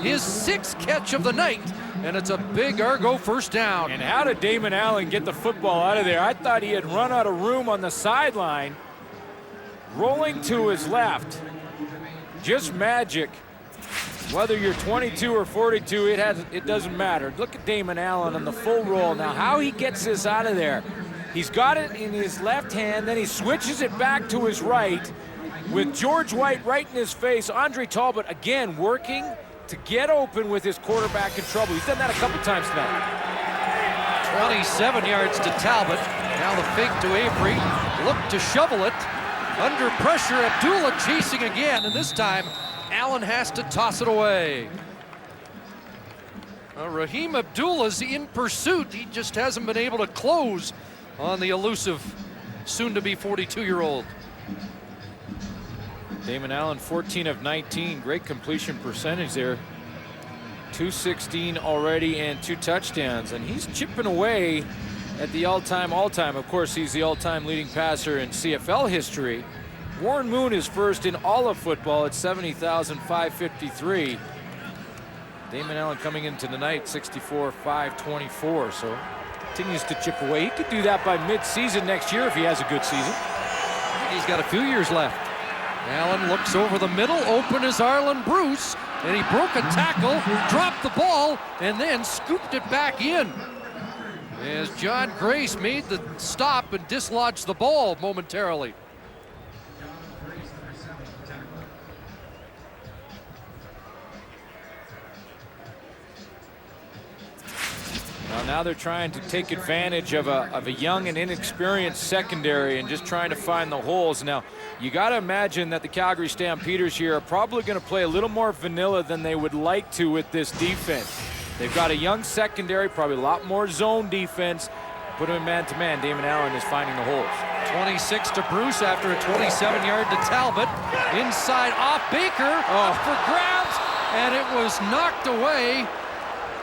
his 6th catch of the night, and it's a big Argo first down. And how did Damon Allen get the football out of there? I thought he had run out of room on the sideline, rolling to his left. Just magic. Whether you're 22 or 42, it doesn't matter. Look at Damon Allen on the full roll. Now, how he gets this out of there. He's got it in his left hand, then he switches it back to his right with George White right in his face. Andre Talbot, again, working to get open with his quarterback in trouble. He's done that a couple times tonight. 27 yards to Talbot. Now the fake to Avery. Look to shovel it. Under pressure, Abdullah chasing again, and this time Allen has to toss it away. Raheem Abdullah's in pursuit. He just hasn't been able to close on the elusive, soon-to-be 42-year-old. Damon Allen, 14 of 19. Great completion percentage there. 216 already and 2 touchdowns. And he's chipping away at the all-time. Of course, he's the all-time leading passer in CFL history. Warren Moon is first in all of football at 70,553. Damon Allen coming into tonight 64,524. So continues to chip away. He could do that by mid-season next year if he has a good season. He's got a few years left. Allen looks over the middle. Open is Arlen Bruce. And he broke a tackle, dropped the ball, and then scooped it back in. As John Grace made the stop and dislodged the ball momentarily. Now they're trying to take advantage of a young and inexperienced secondary and just trying to find the holes. Now, you got to imagine that the Calgary Stampeders here are probably going to play a little more vanilla than they would like to with this defense. They've got a young secondary, probably a lot more zone defense. Put him in man-to-man. Damon Allen is finding the holes. 26 to Bruce after a 27-yard to Talbot. Inside off Baker, up for grabs, and it was knocked away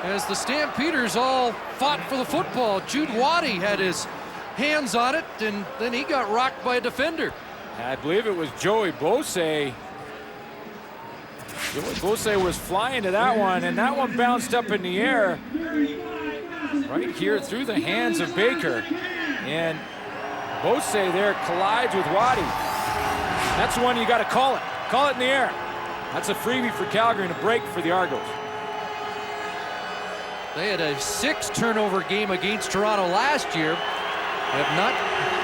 as the Stampeders all fought for the football. Jude Waddy had his hands on it, and then he got rocked by a defender. I believe it was Joey Bosse. Joey Bosse was flying to that one, and that one bounced up in the air right here through the hands of Baker. And Bosse there collides with Waddy. That's the one you got to call it. Call it in the air. That's a freebie for Calgary and a break for the Argos. They had a 6-turnover game against Toronto last year. Have not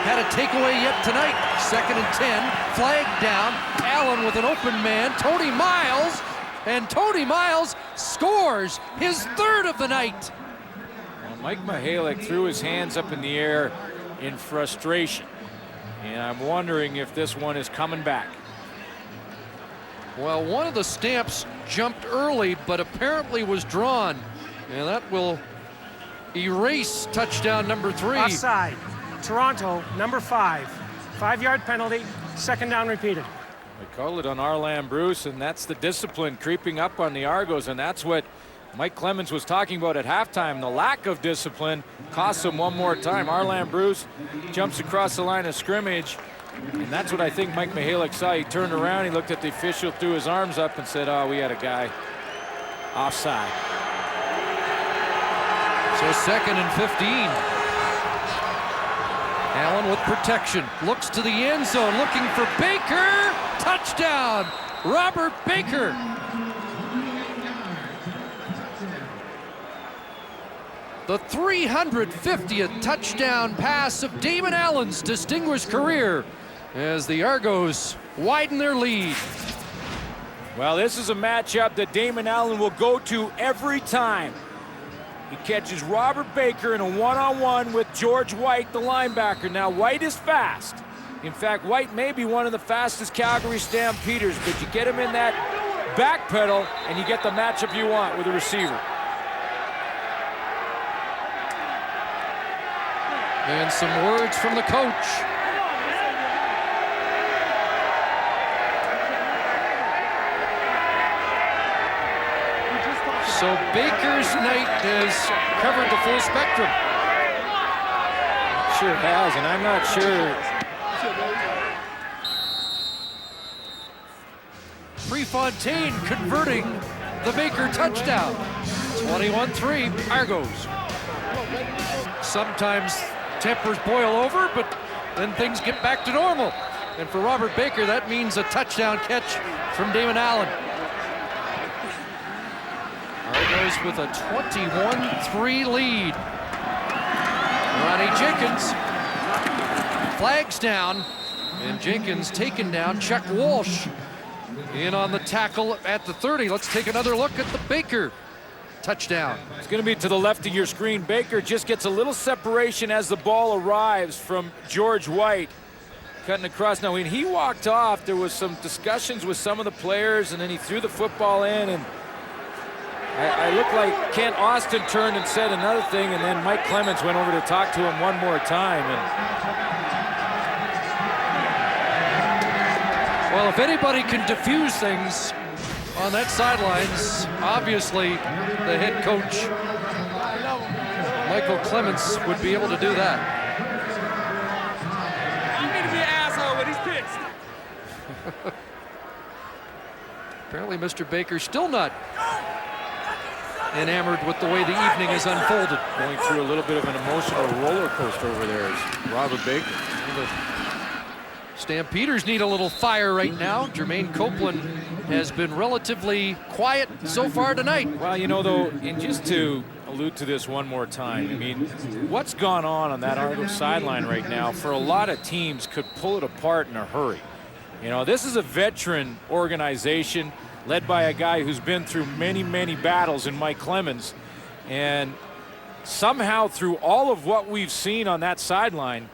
had a takeaway yet tonight. 2nd and 10, flag down. Allen with an open man, Tony Miles, and Tony Miles scores his 3rd of the night. Well, Mike Mihalik threw his hands up in the air in frustration, and I'm wondering if this one is coming back. Well, one of the Stamps jumped early, but apparently was drawn. And that will erase touchdown number 3. Offside. Toronto, number 5. 5-yard penalty, 2nd down repeated. They call it on Arlen Bruce, and that's the discipline creeping up on the Argos, and that's what Mike Clemens was talking about at halftime. The lack of discipline costs them one more time. Arlen Bruce jumps across the line of scrimmage, and that's what I think Mike Mihalik saw. He turned around, he looked at the official, threw his arms up, and said, "Oh, we had a guy offside." So 2nd and 15. Allen with protection, looks to the end zone, looking for Baker. Touchdown, Robert Baker. The 350th touchdown pass of Damon Allen's distinguished career as the Argos widen their lead. Well, this is a matchup that Damon Allen will go to every time. He catches Robert Baker in a one-on-one with George White, the linebacker. Now, White is fast. In fact, White may be one of the fastest Calgary Stampeders, but you get him in that back pedal, and you get the matchup you want with a receiver. And some words from the coach. So Baker's night has covered the full spectrum. Sure has, and I'm not sure. Prefontaine converting the Baker touchdown. 21-3, Argos. Sometimes tempers boil over, but then things get back to normal. And for Robert Baker, that means a touchdown catch from Damon Allen. Argos with a 21-3 lead. Ronnie Jenkins flags down, and Jenkins taken down. Chuck Walsh in on the tackle at the 30. Let's take another look at the Baker touchdown. It's going to be to the left of your screen. Baker just gets a little separation as the ball arrives from George White. Cutting across. Now, when he walked off, there was some discussions with some of the players, and then he threw the football in, and I looked like Kent Austin turned and said another thing, and then Mike Clemens went over to talk to him one more time. And Well, if anybody can diffuse things on that sidelines, obviously the head coach, Michael Clements, would be able to do that. You need to be an asshole when he's pitched. Apparently Mr. Baker still not enamored with the way the evening is unfolded. Going through a little bit of an emotional roller coaster over there is Robert Baker. The Stampeders need a little fire right now. Jermaine Copeland has been relatively quiet so far tonight. Well, you know, though, and just to allude to this one more time, I mean, what's gone on that Argos sideline right now for a lot of teams could pull it apart in a hurry. You know, this is a veteran organization led by a guy who's been through many, many battles in Mike Clemens. And somehow through all of what we've seen on that sideline,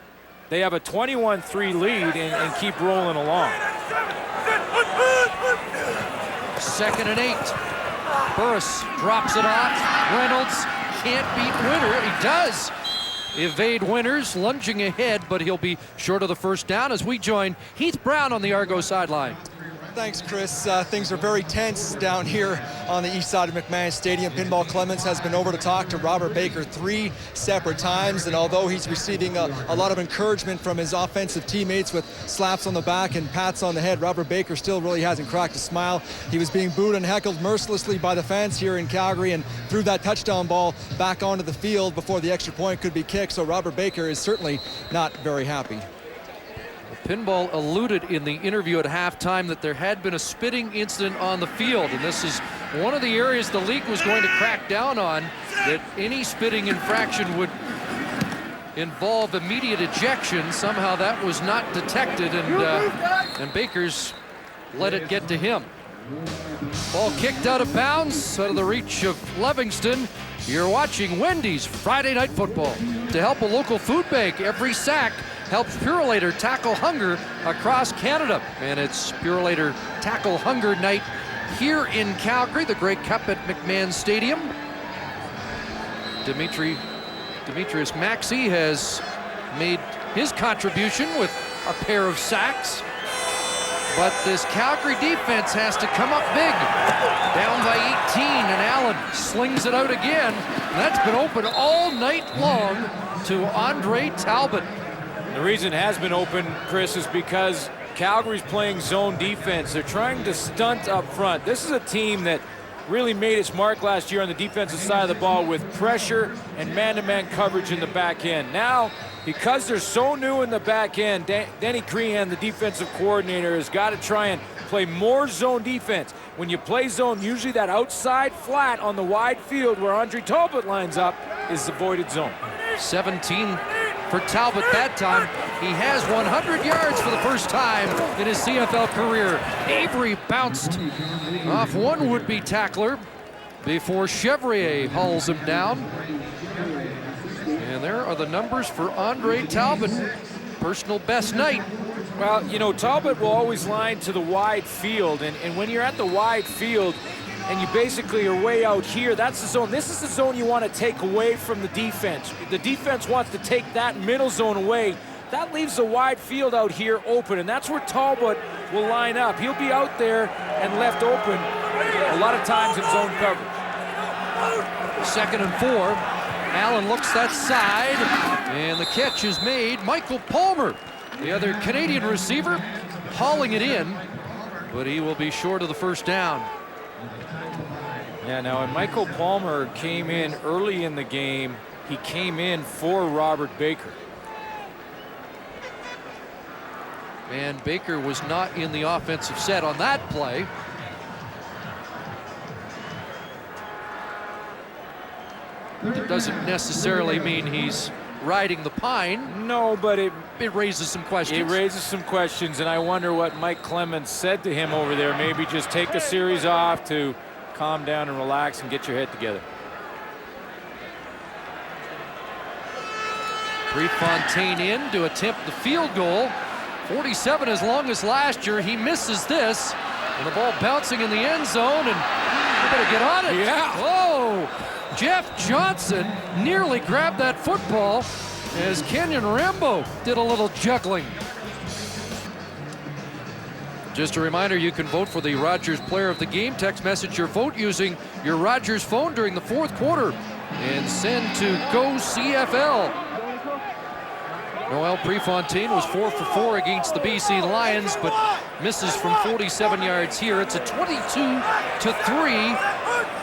they have a 21-3 lead and keep rolling along. 2nd and 8. Burris drops it off. Reynolds can't beat Winter. He does evade Winters, lunging ahead, but he'll be short of the first down as we join Heath Brown on the Argo sideline. Thanks, Chris. Things are very tense down here on the east side of McMahon Stadium. Pinball Clements has been over to talk to Robert Baker 3 separate times, and although he's receiving a lot of encouragement from his offensive teammates with slaps on the back and pats on the head, Robert Baker still really hasn't cracked a smile. He was being booed and heckled mercilessly by the fans here in Calgary and threw that touchdown ball back onto the field before the extra point could be kicked, so Robert Baker is certainly not very happy. Pinball alluded in the interview at halftime that there had been a spitting incident on the field, and this is one of the areas the league was going to crack down on, that any spitting infraction would involve immediate ejection. Somehow that was not detected, and Baker's let it get to him. Ball kicked out of bounds, out of the reach of Livingston. You're watching Wendy's Friday Night Football. To help a local food bank, every sack helps Purolator tackle hunger across Canada. And it's Purolator Tackle Hunger Night here in Calgary, the Grey Cup at McMahon Stadium. Demetrius Maxey has made his contribution with a pair of sacks. But this Calgary defense has to come up big. Down by 18, and Allen slings it out again. And that's been open all night long to Andre Talbot. The reason it has been open, Chris, is because Calgary's playing zone defense. They're trying to stunt up front. This is a team that really made its mark last year on the defensive side of the ball with pressure and man-to-man coverage in the back end. Now, because they're so new in the back end, Denny Crehan, the defensive coordinator, has got to try and play more zone defense. When you play zone, usually that outside flat on the wide field where Andre Talbot lines up is the voided zone. 17 for Talbot that time. He has 100 yards for the first time in his CFL career. Avery bounced off one would-be tackler before Chevrier hauls him down. And there are the numbers for Andre Talbot. Personal best night. Well, you know, Talbot will always line to the wide field, and when you're at the wide field and you basically are way out here, that's the zone. This is the zone you want to take away from the defense. The defense wants to take that middle zone away. That leaves the wide field out here open, and that's where Talbot will line up. He'll be out there and left open a lot of times in zone coverage. 2nd and 4. Allen looks that side, and the catch is made. Michael Palmer, the other Canadian receiver, hauling it in, but he will be short of the first down. Yeah, now, and Michael Palmer came in early in the game. He came in for Robert Baker. And Baker was not in the offensive set on that play. It doesn't necessarily mean he's riding the pine. No, but it raises some questions. It raises some questions, and I wonder what Mike Clements said to him over there. Maybe just take a series off to calm down and relax and get your head together. Prefontaine in to attempt the field goal. 47 as long as last year. He misses this, and the ball bouncing in the end zone, and you better get on it. Yeah. Whoa! Jeff Johnson nearly grabbed that football as Kenyon Rambo did a little juggling. Just a reminder, you can vote for the Rogers Player of the Game. Text message your vote using your Rogers phone during the fourth quarter and send to Go CFL. Noel Prefontaine was 4 for 4 against the BC Lions, but misses from 47 yards here. It's a 22-3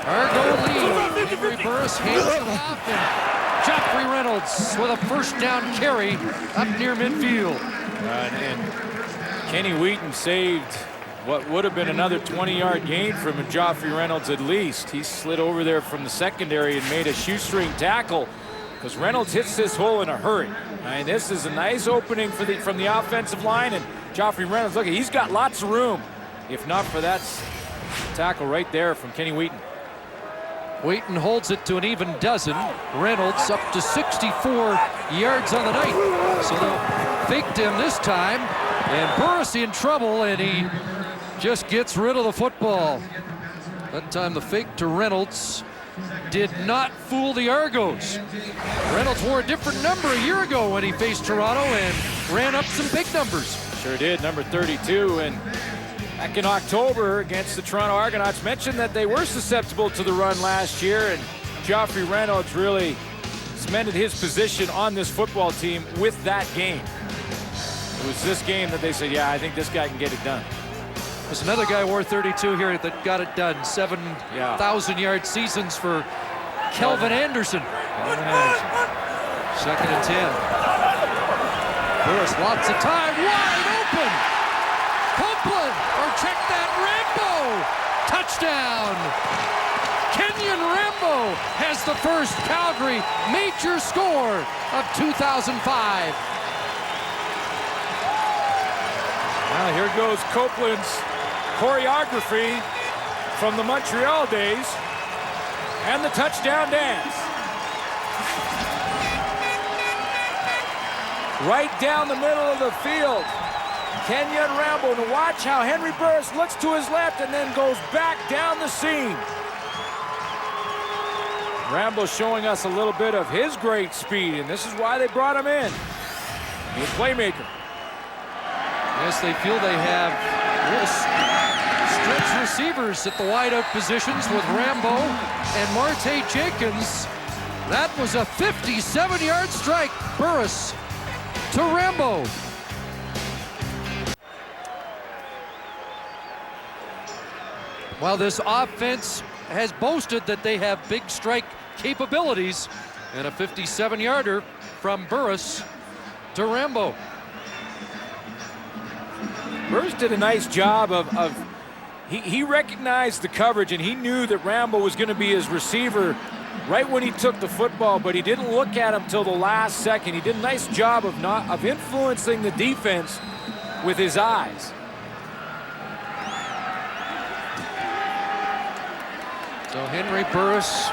Argo lead. Henry Burris hands it off, and Joffrey Reynolds with a first down carry up near midfield. And Kenny Wheaton saved what would have been another 20-yard gain from Joffrey Reynolds at least. He slid over there from the secondary and made a shoestring tackle because Reynolds hits this hole in a hurry. And this is a nice opening from the offensive line, and Joffrey Reynolds, look, he's got lots of room. If not for that tackle right there from Kenny Wheaton. Wheaton holds it to an even dozen. Reynolds up to 64 yards on the night. So they'll faked him this time, and Burris in trouble, and he just gets rid of the football. That time the fake to Reynolds did not fool the Argos. Reynolds wore a different number a year ago when he faced Toronto and ran up some big numbers. Sure did, number 32. And back in October against the Toronto Argonauts, mentioned that they were susceptible to the run last year, and Joffrey Reynolds really cemented his position on this football team with that game. It was this game that they said, yeah, I think this guy can get it done. There's another guy wore 32 here that got it done. 7,000-yard seasons for Kelvin Anderson. Second and 10. Burris, lots of time, wide open. Copeland, or check that, Rambo. Touchdown. Kenyon Rambo has the first Calgary major score of 2005. Now here goes Copeland's choreography from the Montreal days and the touchdown dance. Right down the middle of the field. Kenyon Rambo, to watch how Henry Burris looks to his left and then goes back down the seam. Rambo showing us a little bit of his great speed, and this is why they brought him in. He's a playmaker. Yes, they feel they have little stretch receivers at the wideout positions with Rambo and Marte Jenkins. That was a 57-yard strike. Burris to Rambo. While this offense has boasted that they have big strike capabilities, and a 57-yarder from Burris to Rambo. Burris did a nice job he recognized the coverage, and he knew that Rambo was going to be his receiver right when he took the football, but he didn't look at him till the last second. He did a nice job of influencing the defense with his eyes. So Henry Burris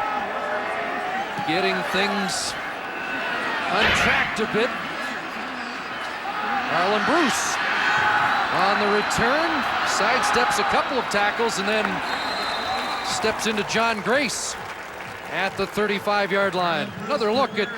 getting things untracked a bit. Arlen Bruce on the return, sidesteps a couple of tackles and then steps into John Grace at the 35-yard line. Another look at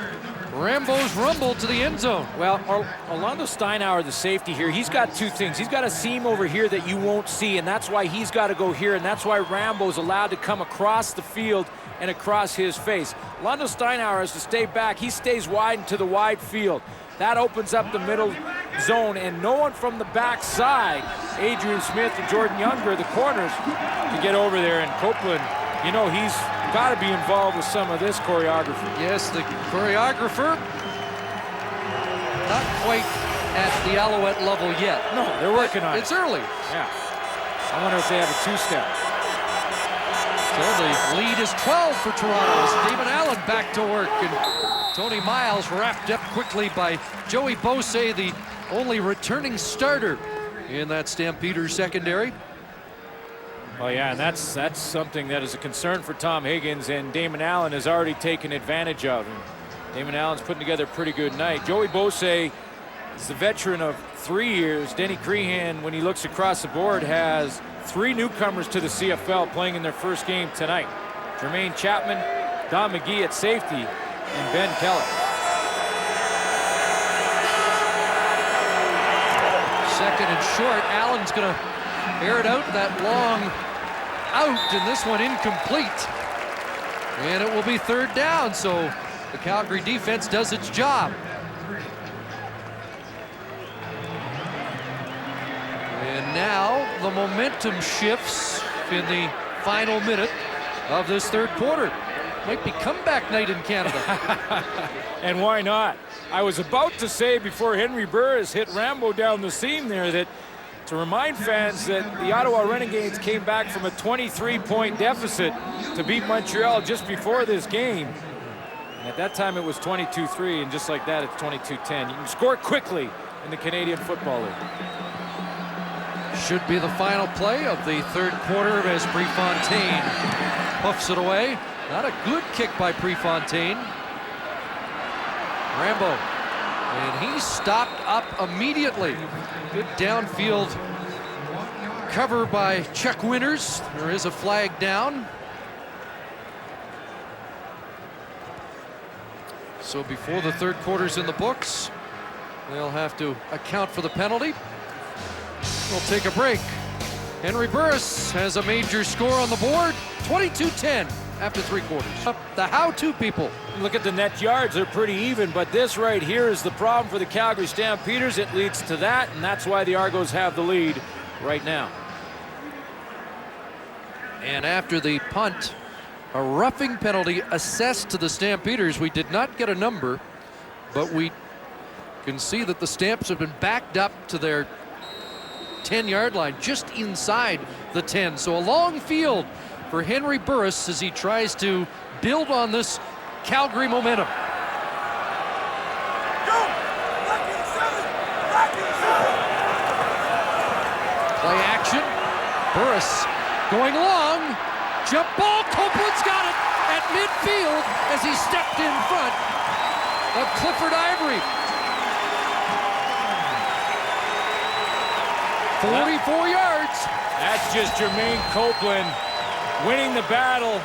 Rambo's rumble to the end zone. Well, Orlando Steinauer, the safety here, he's got two things. He's got a seam over here that you won't see, and that's why he's got to go here, and that's why Rambo's allowed to come across the field and across his face. Orlando Steinauer has to stay back. He stays wide into the wide field. That opens up the middle zone, and no one from the backside, Adrian Smith and Jordan Younger, the corners, to get over there. And Copeland, you know, he's got to be involved with some of this choreography. Yes, the choreographer, not quite at the Alouette level yet. No, they're working on it. It's early. Yeah. I wonder if they have a two-step. So the lead is 12 for Toronto. Stephen Allen back to work, and Tony Miles wrapped up quickly by Joey Beausset, the only returning starter in that Stampeders secondary. Oh yeah, and that's something that is a concern for Tom Higgins, and Damon Allen has already taken advantage of. And Damon Allen's putting together a pretty good night. Joey Beausset is the veteran of 3 years. Denny Crehan, when he looks across the board, has 3 newcomers to the CFL playing in their first game tonight. Jermaine Chapman, Don McGee at safety, and Ben Keller. Second and short. Allen's going to aired out that long out, and this one incomplete. And it will be third down, so the Calgary defense does its job. And now the momentum shifts in the final minute of this third quarter. Might be comeback night in Canada. And why not? I was about to say before Henry Burris hit Rambo down the seam there that to remind fans that the Ottawa Renegades came back from a 23-point deficit to beat Montreal just before this game. And at that time it was 22-3, and just like that it's 22-10. You can score quickly in the Canadian Football League. Should be the final play of the third quarter as Prefontaine puffs it away. Not a good kick by Prefontaine. Rambo, and he stopped up immediately. Good downfield cover by Chuck Winters. There is a flag down. So before the third quarter's in the books, they'll have to account for the penalty. We'll take a break. Henry Burris has a major score on the board, 22-10 after three quarters. The how-to people. Look at the net yards, they're pretty even, but this right here is the problem for the Calgary Stampeders. It leads to that, and that's why the Argos have the lead right now. And after the punt, a roughing penalty assessed to the Stampeders. We did not get a number, but we can see that the Stamps have been backed up to their 10-yard line, just inside the 10. So a long field for Henry Burris as he tries to build on this Calgary momentum. Play action. Burris going long. Jump ball. Copeland's got it at midfield as he stepped in front of Clifford Ivory. 44 yards. That's just Jermaine Copeland winning the battle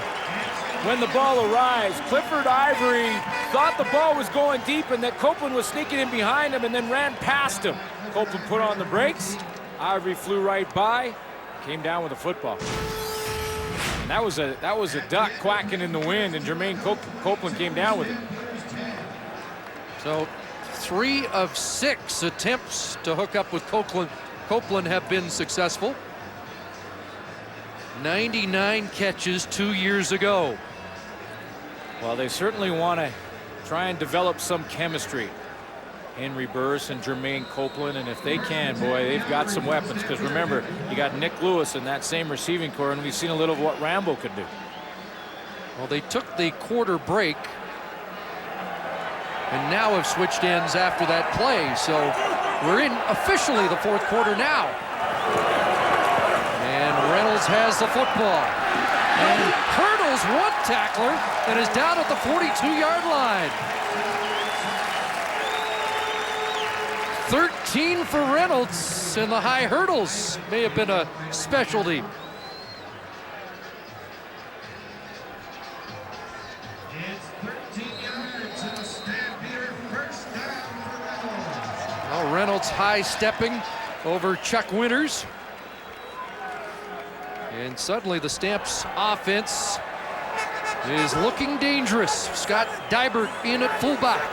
when the ball arrives. Clifford Ivory thought the ball was going deep and that Copeland was sneaking in behind him and then ran past him. Copeland put on the brakes. Ivory flew right by, came down with a football. And that was a duck quacking in the wind, and Jermaine Copeland came down with it. So 3 of 6 attempts to hook up with Copeland have been successful. 99 catches 2 years ago. Well, they certainly want to try and develop some chemistry. Henry Burris and Jermaine Copeland, and if they can, boy, they've got some weapons, because remember, you got Nick Lewis in that same receiving core, and we've seen a little of what Rambo could do. Well, they took the quarter break and now have switched ends after that play, so we're in officially the fourth quarter now. And Reynolds has the football and hurdles one tackler and is down at the 42-yard line. 13 for Reynolds, and the high hurdles may have been a specialty. Well, Reynolds high stepping over Chuck Winters. And suddenly the Stamps offense is looking dangerous. Scott Dybert in at fullback.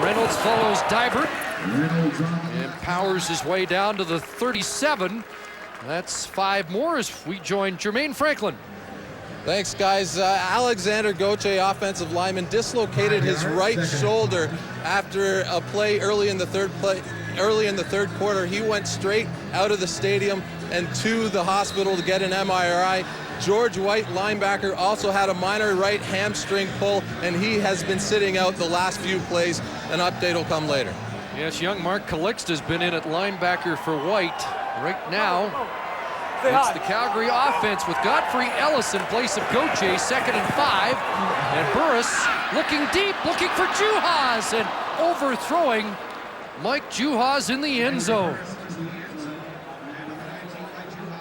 Reynolds follows Dybert and powers his way down to the 37. That's 5 more as we join Jermaine Franklin. Thanks, guys. Alexander Gauthier, offensive lineman, dislocated his right shoulder after a play early in the third quarter. He went straight out of the stadium and to the hospital to get an MRI. George White, linebacker, also had a minor right hamstring pull, and he has been sitting out the last few plays. An update will come later. Yes, young Mark Calixte has been in at linebacker for White. Right now, it's the Calgary offense with Godfrey Ellis in place of Gauthier, 2nd and 5. And Burris looking deep, looking for Juhas, and overthrowing Mike Juhas in the end zone.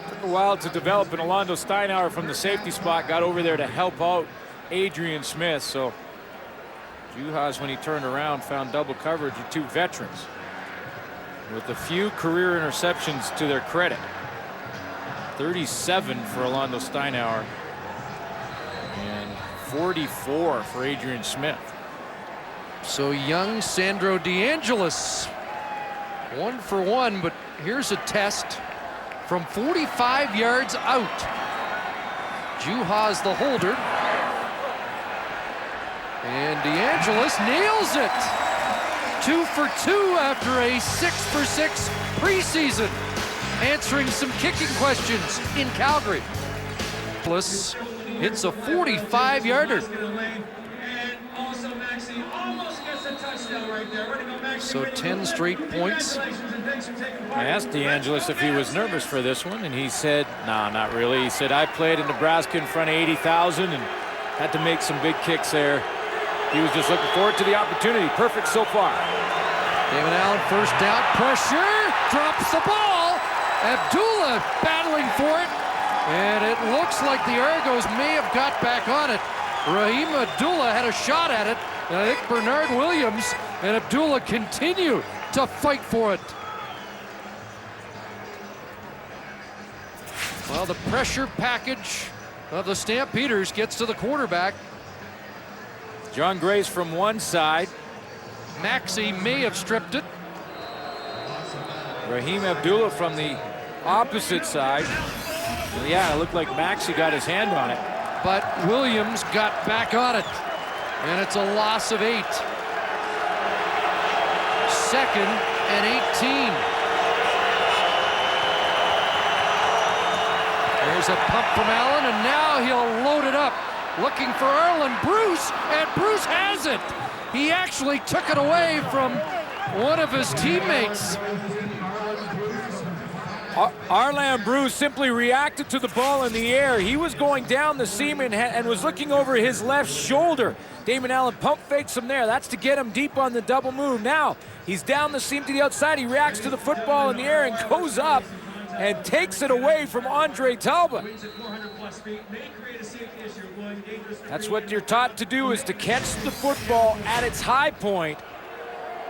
Took a while to develop, and Alondo Steinauer from the safety spot got over there to help out Adrian Smith. So Juhas, when he turned around, found double coverage of 2 veterans. with a few career interceptions to their credit. 37 for Orlando Steinauer and 44 for Adrian Smith. So young Sandro DeAngelis, 1 for 1, but here's a test from 45 yards out. Juha's the holder. And DeAngelis nails it. 2 for 2 after a 6 for 6 preseason. Answering some kicking questions in Calgary. Plus hits a 45-yarder. So 10 straight points. I asked DeAngelis if he was nervous for this one, and he said, "No, not really." He said, "I played in Nebraska in front of 80,000 and had to make some big kicks there." He was just looking forward to the opportunity. Perfect so far. Damon Allen, first down, pressure, drops the ball. Abdullah battling for it, and it looks like the Argos may have got back on it. Raheem Abdullah had a shot at it, and I think Bernard Williams and Abdullah continue to fight for it. Well, the pressure package of the Stampeders gets to the quarterback. John Grace from one side. Maxey may have stripped it. Raheem Abdullah from the opposite side. Yeah, it looked like Maxey got his hand on it. But Williams got back on it. And it's a loss of 8. 2nd and 18. There's a pump from Allen, and now he'll load it up. Looking for Arlen Bruce, and Bruce has it. He actually took it away from one of his teammates. Arlen Bruce simply reacted to the ball in the air. He was going down the seam and was looking over his left shoulder. Damon Allen pump fakes him there. That's to get him deep on the double move. Now he's down the seam to the outside. He reacts to the football in the air and goes up and takes it away from Andre Talbot. That's what you're taught to do, is to catch the football at its high point.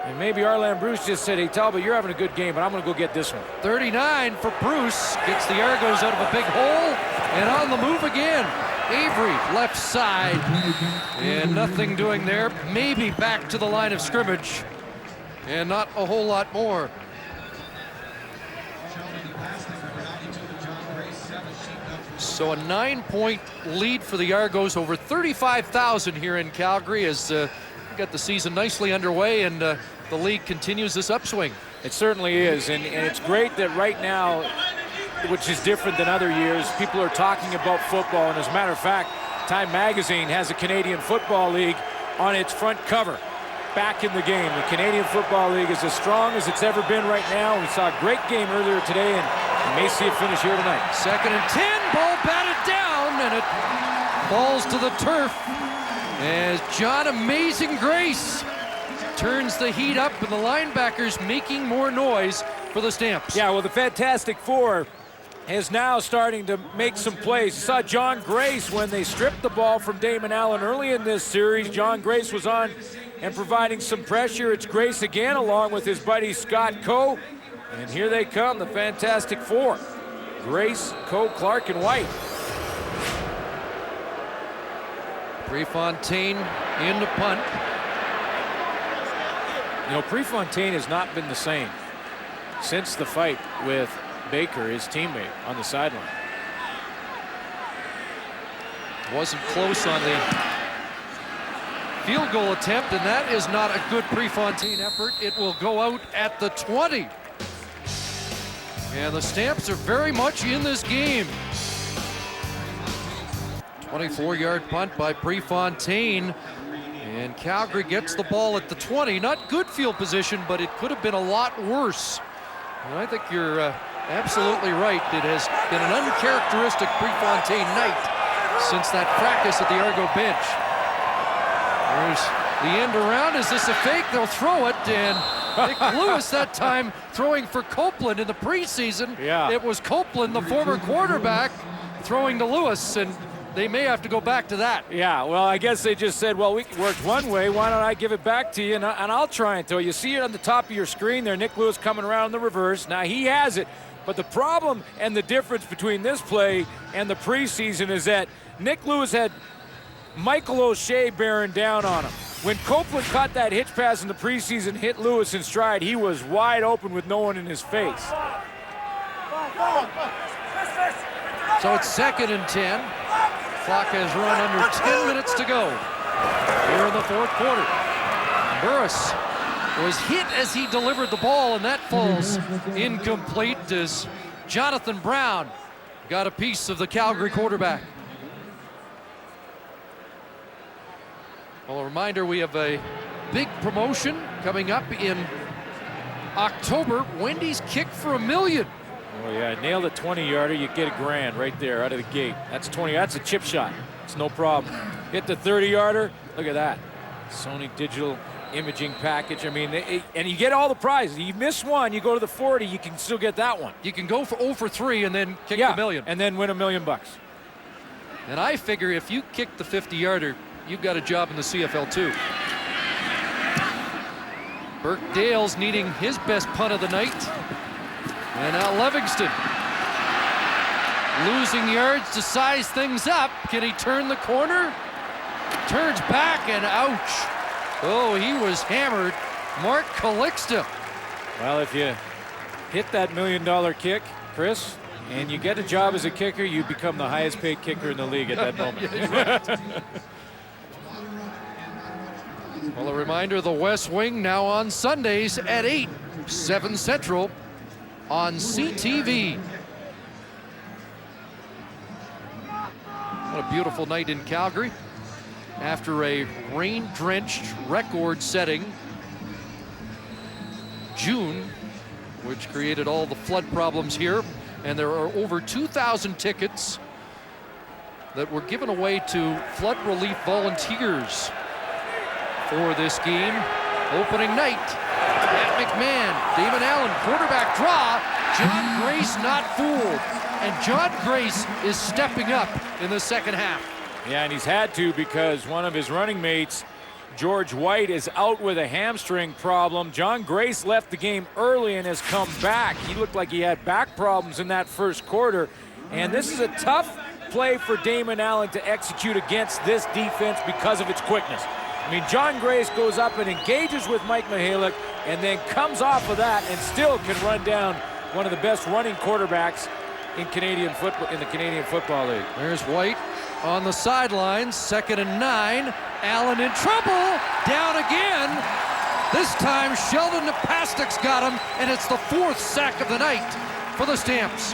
And maybe Arlen Bruce just said, "Hey, Talbot, you're having a good game, but I'm going to go get this one." 39 for Bruce. Gets the Argos out of a big hole and on the move again. Avery, left side. And nothing doing there. Maybe back to the line of scrimmage. And not a whole lot more. So a 9-point lead for the Argos over 35,000 here in Calgary as got the season nicely underway, and the league continues this upswing. It certainly is, and it's great that right now, which is different than other years, people are talking about football, and as a matter of fact, Time Magazine has a Canadian Football League on its front cover. Back in the game. The Canadian Football League is as strong as it's ever been right now. We saw a great game earlier today, and we may see it finish here tonight. 2nd and 10, ball batted down, and it falls to the turf as John Amazing Grace turns the heat up, and the linebackers making more noise for the Stamps. Yeah, well, the Fantastic Four is now starting to make some plays. You saw John Grace when they stripped the ball from Damon Allen early in this series. John Grace was on and providing some pressure. It's Grace again along with his buddy Scott Coe. And here they come, the Fantastic Four. Grace, Coe, Clark, and White. Prefontaine in to punt. You know, Prefontaine has not been the same since the fight with Baker, his teammate, on the sideline. Wasn't close on the field goal attempt, and that is not a good Prefontaine effort. It will go out at the 20. And the Stamps are very much in this game. 24-yard punt by Prefontaine. And Calgary gets the ball at the 20. Not good field position, but it could have been a lot worse. And I think you're absolutely right. It has been an uncharacteristic Prefontaine night since that practice at the Argo bench. There's the end around. Is this a fake? They'll throw it, and Nick Lewis that time throwing for Copeland in the preseason. Yeah. It was Copeland, the former quarterback, throwing to Lewis, and they may have to go back to that. Yeah, well, I guess they just said, well, we worked one way. Why don't I give it back to you, and I'll try and throw. You see it on the top of your screen there, Nick Lewis coming around the reverse. Now, he has it, but the problem and the difference between this play and the preseason is that Nick Lewis had Michael O'Shea bearing down on him. When Copeland caught that hitch pass in the preseason, hit Lewis in stride, he was wide open with no one in his face. So it's 2nd and 10. Clock has run under 10 minutes to go here in the 4th quarter. Burris was hit as he delivered the ball, and that falls incomplete as Jonathan Brown got a piece of the Calgary quarterback. Well, a reminder, we have a big promotion coming up in October. Wendy's Kick for $1 million. Oh yeah, nailed a 20-yarder, you get $1,000 right there out of the gate. That's 20. That's a chip shot. It's no problem. Hit the 30-yarder. Look at that. Sony digital imaging package. I mean, and you get all the prizes. You miss one, you go to the 40, you can still get that one. You can go for 0 for 3 and then kick the $1 million. And then win $1 million. And I figure if you kick the 50-yarder, you've got a job in the CFL too. Burke Dale's needing his best punt of the night. And now Livingston losing yards to size things up. Can he turn the corner? Turns back and ouch. Oh, he was hammered. Mark Calixto. Well, if you hit that $1 million kick, Chris, and you get a job as a kicker, you become the highest paid kicker in the league at that moment. Well, a reminder, the West Wing now on Sundays at 8, 7 Central on CTV. What a beautiful night in Calgary after a rain-drenched, record-setting June, which created all the flood problems here. And there are over 2,000 tickets that were given away to flood relief volunteers for this game. Opening night at McMahon. Damon Allen, quarterback draw. John Grace not fooled. And John Grace is stepping up in the second half. Yeah, and he's had to because one of his running mates, George White, is out with a hamstring problem. John Grace left the game early and has come back. He looked like he had back problems in that first quarter. And this is a tough play for Damon Allen to execute against this defense because of its quickness. I mean, John Grace goes up and engages with Mike Mihalik and then comes off of that and still can run down one of the best running quarterbacks in Canadian football, in the Canadian Football League. There's White on the sidelines, 2nd and 9. Allen in trouble, down again. This time Sheldon Napastuk's got him, and it's the 4th sack of the night for the Stamps.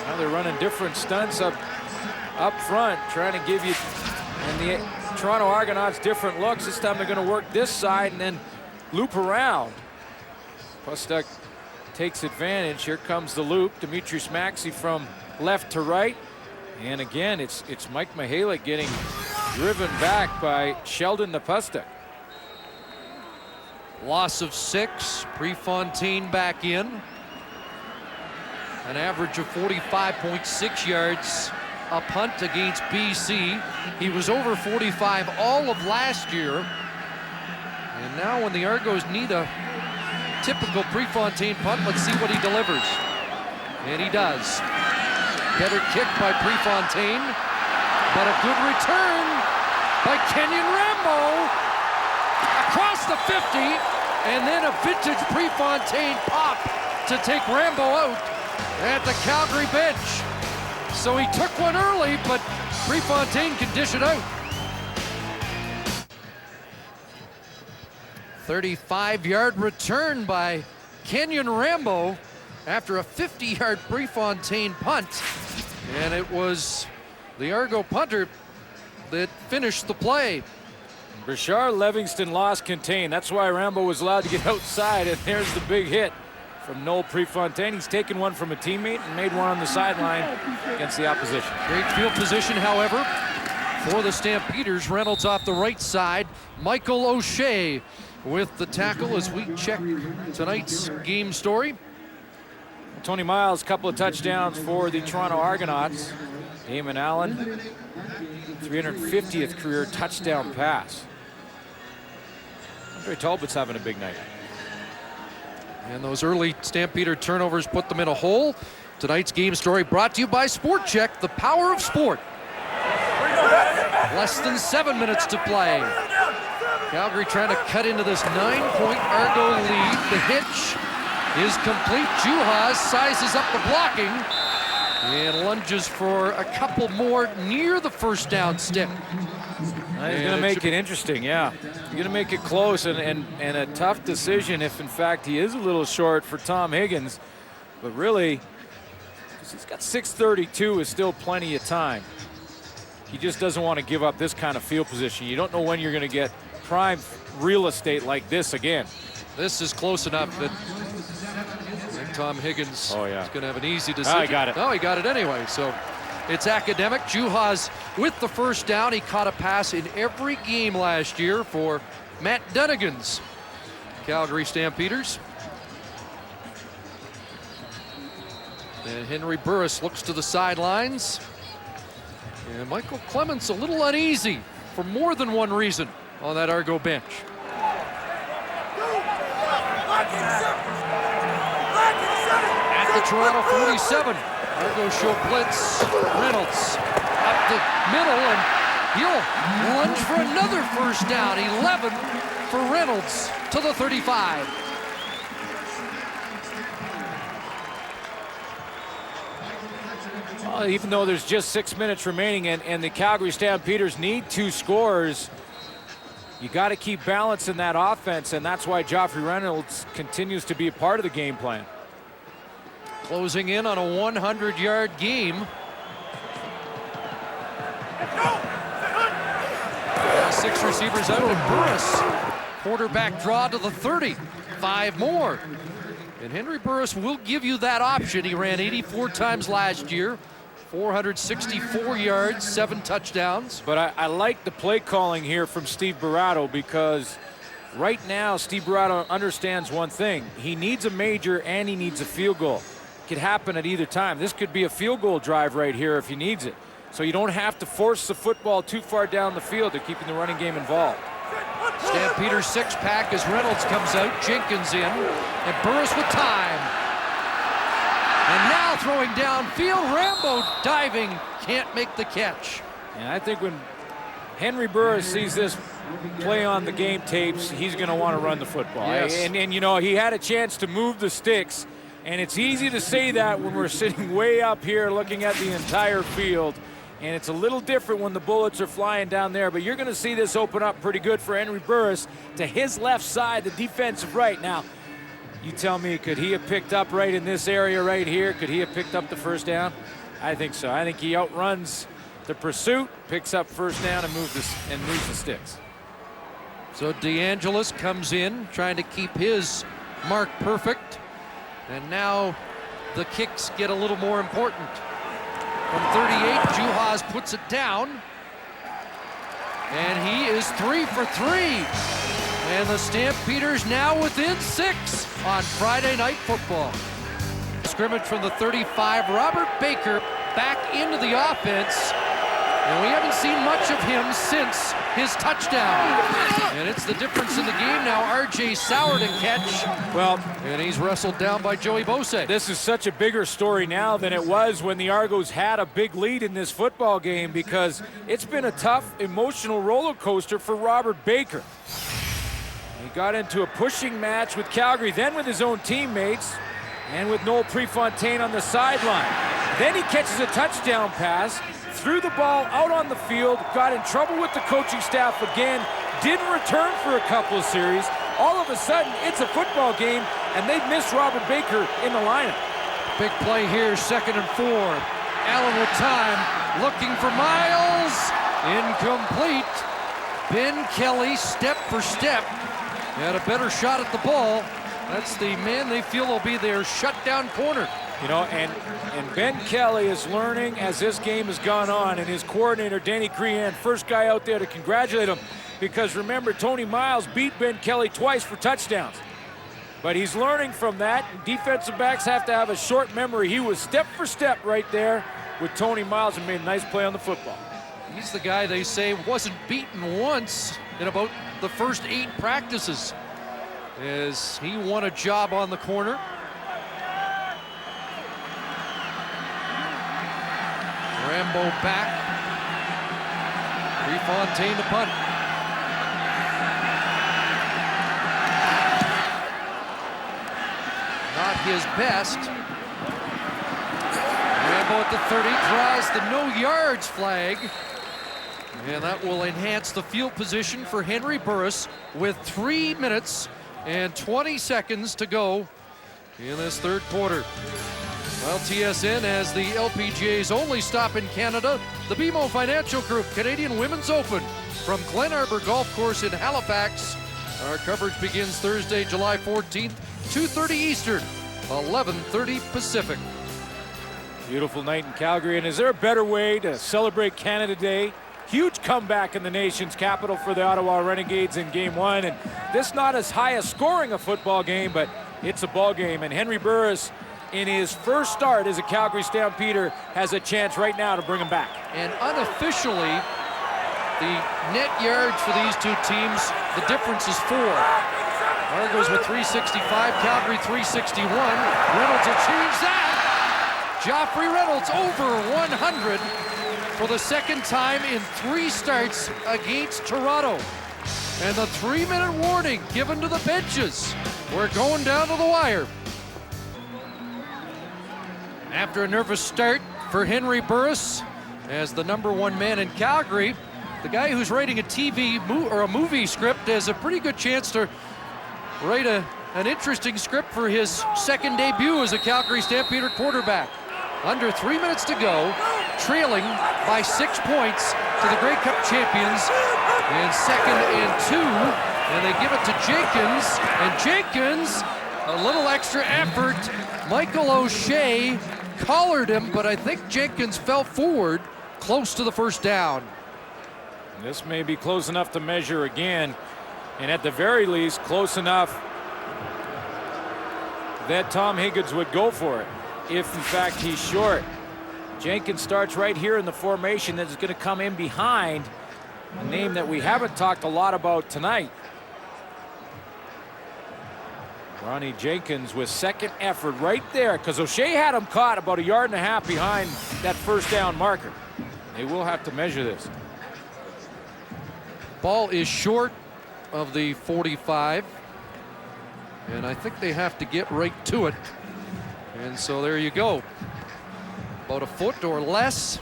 Now they're running different stunts up front, trying to give you and the Toronto Argonauts different looks. This time they're going to work this side and then loop around. Pastuk takes advantage. Here comes the loop. Demetrius Maxey from left to right. And again, it's Mike Mihalik getting driven back by Sheldon Napastuk. Loss of 6. Prefontaine back in. An average of 45.6 yards a punt against BC. He was over 45 all of last year. And now when the Argos need a typical Prefontaine punt, let's see what he delivers. And he does. Better kick by Prefontaine, but a good return by Kenyon Rambo across the 50, and then a vintage Prefontaine pop to take Rambo out at the Calgary bench. So he took one early, but Prefontaine can dish it out. 35-yard return by Kenyon Rambo after a 50-yard Prefontaine punt. And it was the Argo punter that finished the play. Bashar Livingston lost contain. That's why Rambo was allowed to get outside, and there's the big hit from Noel Prefontaine. He's taken one from a teammate and made one on the sideline against the opposition. Great field position, however, for the Stampeders. Reynolds off the right side. Michael O'Shea with the tackle as we check tonight's game story. Tony Miles, couple of touchdowns for the Toronto Argonauts. Damon Allen, 350th career touchdown pass. Andre Talbot's having a big night. And those early Stampeder turnovers put them in a hole. Tonight's game story brought to you by Sport Check, the power of sport. Less than 7 minutes to play. Calgary trying to cut into this 9-point Argo lead. The hitch is complete. Juhas sizes up the blocking and lunges for a couple more near the first down stick. He's going to make it interesting, yeah. He's going to make it close and a tough decision if, in fact, he is a little short for Tom Higgins. But really, he's got 6:32 is still plenty of time. He just doesn't want to give up this kind of field position. You don't know when you're going to get prime real estate like this again. This is close enough that I think Tom Higgins is going to have an easy decision. Oh, he got it. No, he got it anyway. So it's academic. Juhas with the first down. He caught a pass in every game last year for Matt Dunnigan's Calgary Stampeders. And Henry Burris looks to the sidelines. And Michael Clements a little uneasy for more than one reason on that Argo bench. At the Toronto 47, Argo show blitz. Reynolds up the middle, and he'll lunge for another first down. 11 for Reynolds to the 35. Even though there's just 6 minutes remaining and the Calgary Stampeders need 2 scores, you got to keep balance in that offense, and that's why Joffrey Reynolds continues to be a part of the game plan. Closing in on a 100-yard game. 6 receivers out to Burris. Quarterback draw to the 30. 5 more. And Henry Burris will give you that option. He ran 84 times last year. 464 yards, 7 touchdowns. But I like the play calling here from Steve Barato, because right now Steve Barato understands one thing. He needs a major and he needs a field goal. It could happen at either time. This could be a field goal drive right here if he needs it. So you don't have to force the football too far down the field. They're keeping the running game involved. Stampeder 6-pack as Reynolds comes out, Jenkins in, and Burris with time. And now throwing downfield, Rambo diving, can't make the catch. And I think when Henry Burris sees this play on the game tapes, he's going to want to run the football. Yes. And you know, he had a chance to move the sticks, and it's easy to say that when we're sitting way up here looking at the entire field. And it's a little different when the bullets are flying down there, but you're going to see this open up pretty good for Henry Burris to his left side, the defensive right. Now, you tell me, could he have picked up right in this area right here? Could he have picked up the first down? I think so. I think he outruns the pursuit, picks up first down, and moves the sticks. So DeAngelis comes in, trying to keep his mark perfect. And now the kicks get a little more important. From 38, Juhas puts it down. And he is 3 for 3. And the Stampeders now within 6 on Friday Night Football. Scrimmage from the 35, Robert Baker back into the offense. And we haven't seen much of him since his touchdown. And it's the difference in the game now. R.J. Sauer to catch. Well, and he's wrestled down by Joey Bose. This is such a bigger story now than it was when the Argos had a big lead in this football game, because it's been a tough emotional roller coaster for Robert Baker. He got into a pushing match with Calgary, then with his own teammates, and with Noel Prefontaine on the sideline. Then he catches a touchdown pass, threw the ball out on the field, got in trouble with the coaching staff again, didn't return for a couple of series. All of a sudden, it's a football game, and they've missed Robert Baker in the lineup. Big play here, 2nd and 4. Allen with time, looking for Miles. Incomplete. Ben Kelly, step for step, had a better shot at the ball. That's the man they feel will be their shutdown corner. You know, and Ben Kelly is learning as this game has gone on, and his coordinator, Danny Crean, first guy out there to congratulate him, because remember, Tony Miles beat Ben Kelly twice for touchdowns. But he's learning from that. Defensive backs have to have a short memory. He was step for step right there, with Tony Miles and made a nice play on the football. He's the guy they say wasn't beaten once in about the first 8 practices, as he won a job on the corner. Rambo back. Refontaine to punt. Not his best. Rambo at the 30 draws the no yards flag. And that will enhance the field position for Henry Burris with 3 minutes and 20 seconds to go in this third quarter. Well, TSN has the LPGA's only stop in Canada, the BMO Financial Group Canadian Women's Open from Glen Arbor Golf Course in Halifax. Our coverage begins Thursday, July 14th, 2:30 Eastern, 11:30 Pacific. Beautiful night in Calgary, and is there a better way to celebrate Canada Day? Huge comeback in the nation's capital for the Ottawa Renegades in Game 1, and this not as high as scoring a football game, but it's a ball game, and Henry Burris, in his first start as a Calgary Stampeder, has a chance right now to bring him back. And unofficially, the net yards for these two teams, the difference is 4. Argos with 365, Calgary 361. Reynolds will change that. Joffrey Reynolds over 100 for the second time in 3 starts against Toronto. And the 3-minute warning given to the benches. We're going down to the wire. After a nervous start for Henry Burris as the #1 man in Calgary, the guy who's writing a movie script has a pretty good chance to write an interesting script for his second debut as a Calgary Stampeder quarterback. Under 3 minutes to go, trailing by 6 points to the Grey Cup champions in 2nd and 2, and they give it to Jenkins, and Jenkins, a little extra effort. Michael O'Shea collared him, but I think Jenkins fell forward close to the first down. This may be close enough to measure again, and at the very least close enough that Tom Higgins would go for it if in fact he's short. Jenkins starts right here in the formation that is going to come in behind a name that we haven't talked a lot about tonight. Ronnie Jenkins with second effort right there, because O'Shea had him caught about 1.5 yards behind that first down marker. They will have to measure this. Ball is short of the 45, and I think they have to get right to it. And so there you go. About a foot or less.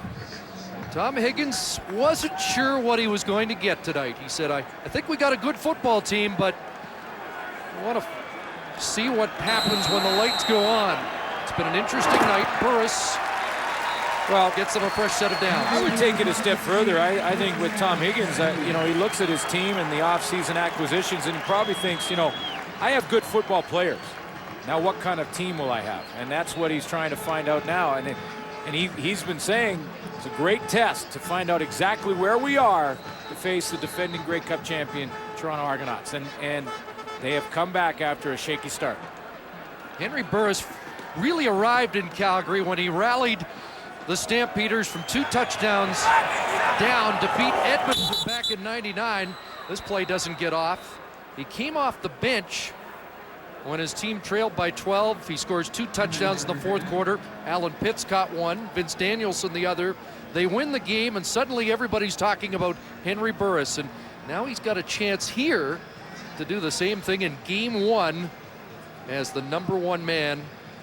Tom Higgins wasn't sure what he was going to get tonight. He said, I think we got a good football team, but I want to see what happens when the lights go on. It's been an interesting night. Burris, well, gets them a fresh set of downs. I would take it a step further. I think with Tom Higgins, you know, he looks at his team and the offseason acquisitions, and he probably thinks, you know, I have good football players. Now what kind of team will I have? And that's what he's trying to find out now. And he's been saying it's a great test to find out exactly where we are to face the defending Grey Cup champion Toronto Argonauts. And they have come back after a shaky start. Henry Burris really arrived in Calgary when he rallied the Stampeders from 2 touchdowns down to beat Edmonton back in '99. This play doesn't get off. He came off the bench when his team trailed by 12. He scores 2 touchdowns in the fourth quarter. Alan Pitts caught 1, Vince Danielson the other. They win the game, and suddenly everybody's talking about Henry Burris, and now he's got a chance here to do the same thing in Game 1 as the #1 man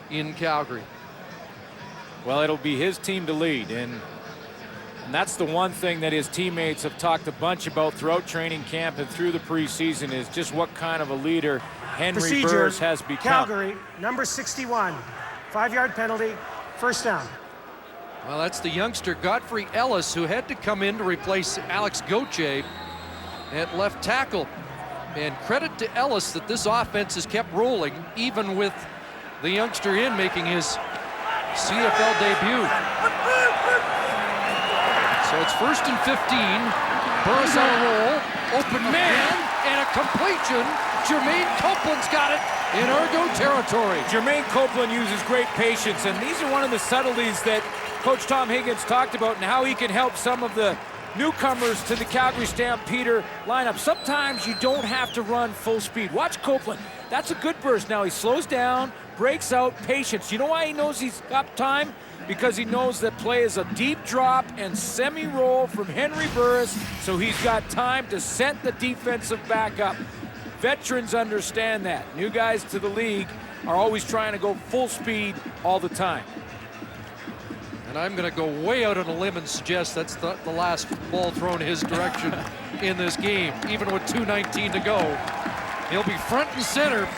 in Calgary. Well, it'll be his team to lead, and that's the one thing that his teammates have talked a bunch about throughout training camp and through the preseason, is just what kind of a leader Henry Burris has become. Calgary, number 61, 5-yard penalty, first down. Well, that's the youngster Godfrey Ellis, who had to come in to replace Alex Gauthier at left tackle. And credit to Ellis that this offense has kept rolling, even with the youngster in making his CFL debut. So it's 1st and 15. Burris on a roll, open man, and a completion. Jermaine Copeland's got it in Argo territory. Jermaine Copeland uses great patience, and these are one of the subtleties that Coach Tom Higgins talked about and how he can help some of the newcomers to the Calgary Stampeder lineup. Sometimes you don't have to run full speed. Watch Copeland. That's a good burst. Now he slows down, breaks out, patience. You know why he knows he's got time? Because he knows that play is a deep drop and semi-roll from Henry Burris, so he's got time to set the defensive back up. Veterans understand that. New guys to the league are always trying to go full speed all the time. And I'm going to go way out on a limb and suggest that's the last ball thrown his direction in this game. Even with 2:19 to go, he'll be front and center.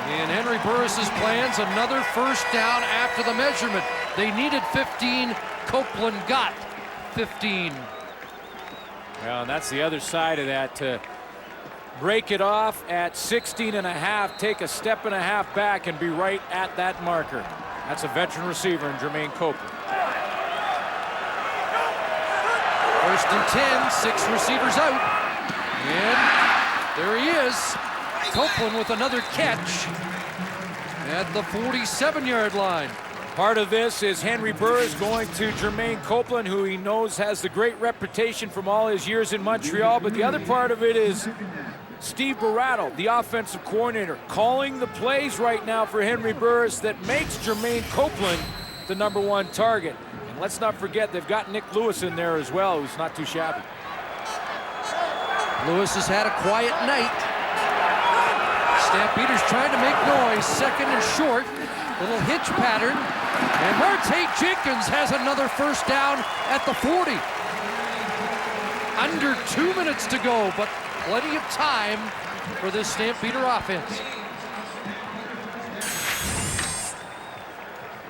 In Henry Burris's plans, another first down after the measurement. They needed 15. Copeland got 15. Well, and that's the other side of that. To break it off at 16 and a half, take a step and a half back and be right at that marker. That's a veteran receiver in Jermaine Copeland. First and 10, 6 receivers out. And there he is. Copeland with another catch at the 47-yard line. Part of this is Henry Burris going to Jermaine Copeland, who he knows has the great reputation from all his years in Montreal. But the other part of it is Steve Barato, the offensive coordinator, calling the plays right now for Henry Burris that makes Jermaine Copeland the #1 target. And let's not forget they've got Nick Lewis in there as well, who's not too shabby. Lewis has had a quiet night. Stampeders trying to make noise. Second and short. Little hitch pattern. And Marte Jenkins has another first down at the 40. Under 2 minutes to go, but plenty of time for this Stampeder offense.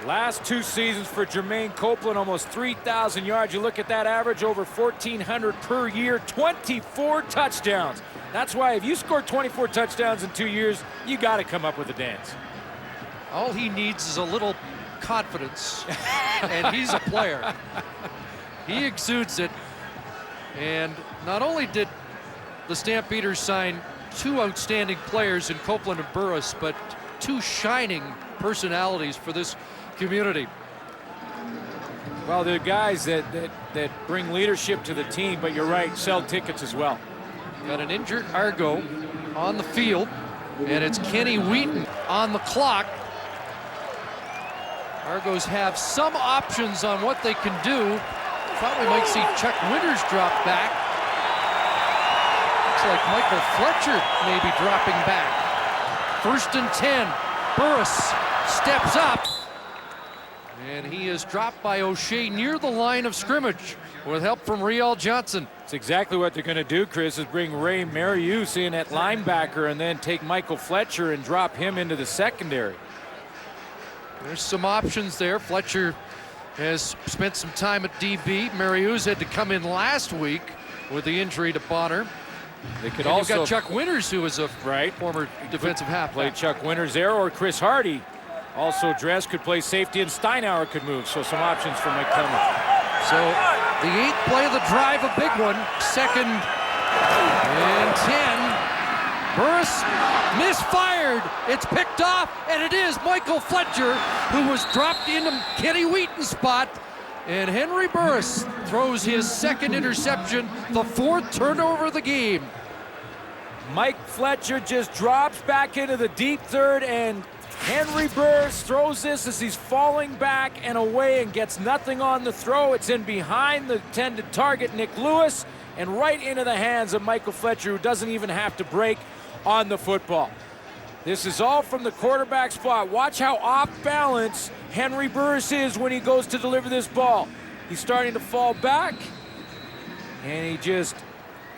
Last 2 seasons for Jermaine Copeland, almost 3,000 yards. You look at that average, over 1,400 per year, 24 touchdowns. That's why if you score 24 touchdowns in 2 years, you got to come up with a dance. All he needs is a little confidence, and he's a player. He exudes it. And not only did the Stampeders sign 2 outstanding players in Copeland and Burris, but 2 shining personalities for this community. Well, they're guys that bring leadership to the team, but you're right, sell tickets as well. Got an injured Argo on the field, and it's Kenny Wheaton on the clock. Argos have some options on what they can do. Thought we might see Chuck Winters drop back. Looks like Michael Fletcher may be dropping back. First and 10. Burris steps up. And he is dropped by O'Shea near the line of scrimmage with help from Riel Johnson. It's exactly what they're going to do, Chris, is bring Ray Marius in at linebacker and then take Michael Fletcher and drop him into the secondary. There's some options there. Fletcher has spent some time at DB. Marius had to come in last week with the injury to Bonner. They could and also you've got Chuck Winters, who is a former defensive halfback. Play Chuck Winters there, or Chris Hardy. Also dressed, could play safety, and Steinauer could move. So some options for Mike Cummings. So the 8th play of the drive, a big one. Second and 10. Burris misfired. It's picked off, and it is Michael Fletcher who was dropped into Kenny Wheaton's spot. And Henry Burris throws his 2nd interception, the 4th turnover of the game. Mike Fletcher just drops back into the deep third, and Henry Burris throws this as he's falling back and away and gets nothing on the throw. It's in behind the intended target, Nick Lewis, and right into the hands of Michael Fletcher, who doesn't even have to break on the football. This is all from the quarterback spot. Watch how off balance Henry Burris is when he goes to deliver this ball. He's starting to fall back, and he just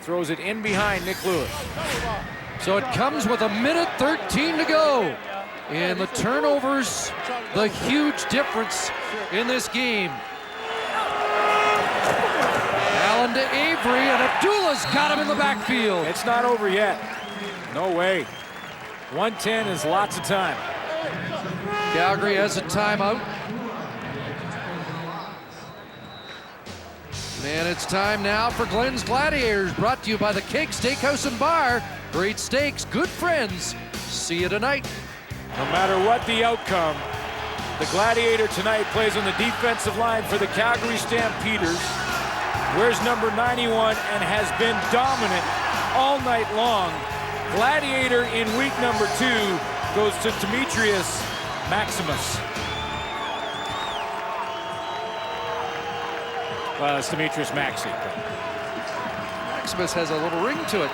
throws it in behind Nick Lewis. So it comes with 1:13 to go. And the turnovers, the huge difference in this game. Allen to Avery, and Abdullah's got him in the backfield. It's not over yet. No way. 1:10 is lots of time. Calgary has a timeout. And it's time now for Glenn's Gladiators, brought to you by the Cake Steakhouse and Bar. Great stakes, good friends. See you tonight. No matter what the outcome, the Gladiator tonight plays on the defensive line for the Calgary Stampeders. Wears number 91 and has been dominant all night long. Gladiator in week number 2 goes to Demetrius Maximus. Well, it's Demetrius Maxi. Maximus has a little ring to it.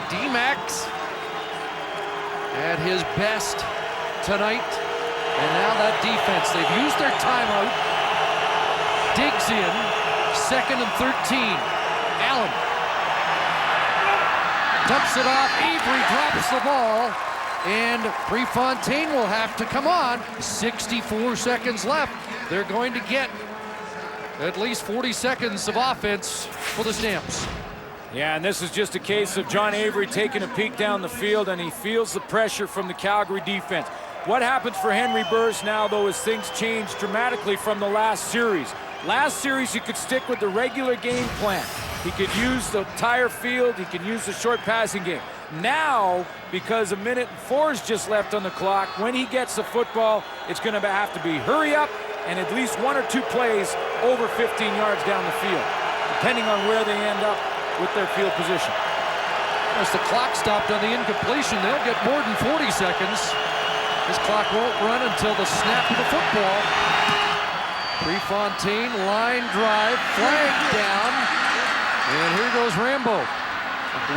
D-Max at his best tonight. And now that defense, they've used their timeout. Digs in, 2nd and 13. Allen dumps it off. Avery drops the ball. And Prefontaine will have to come on. 64 seconds left. They're going to get at least 40 seconds of offense for the Stamps. Yeah, and this is just a case of John Avery taking a peek down the field, and he feels the pressure from the Calgary defense. What happens for Henry Burris now, though, is things change dramatically from the last series. Last series, he could stick with the regular game plan. He could use the entire field. He could use the short passing game. Now, because 1 minute and 4 is just left on the clock, when he gets the football, it's going to have to be hurry up and at least 1 or 2 plays over 15 yards down the field, depending on where they end up with their field position. As the clock stopped on the incompletion, they'll get more than 40 seconds. This clock won't run until the snap of the football. Prefontaine, line drive, flag down. And here goes Rambo.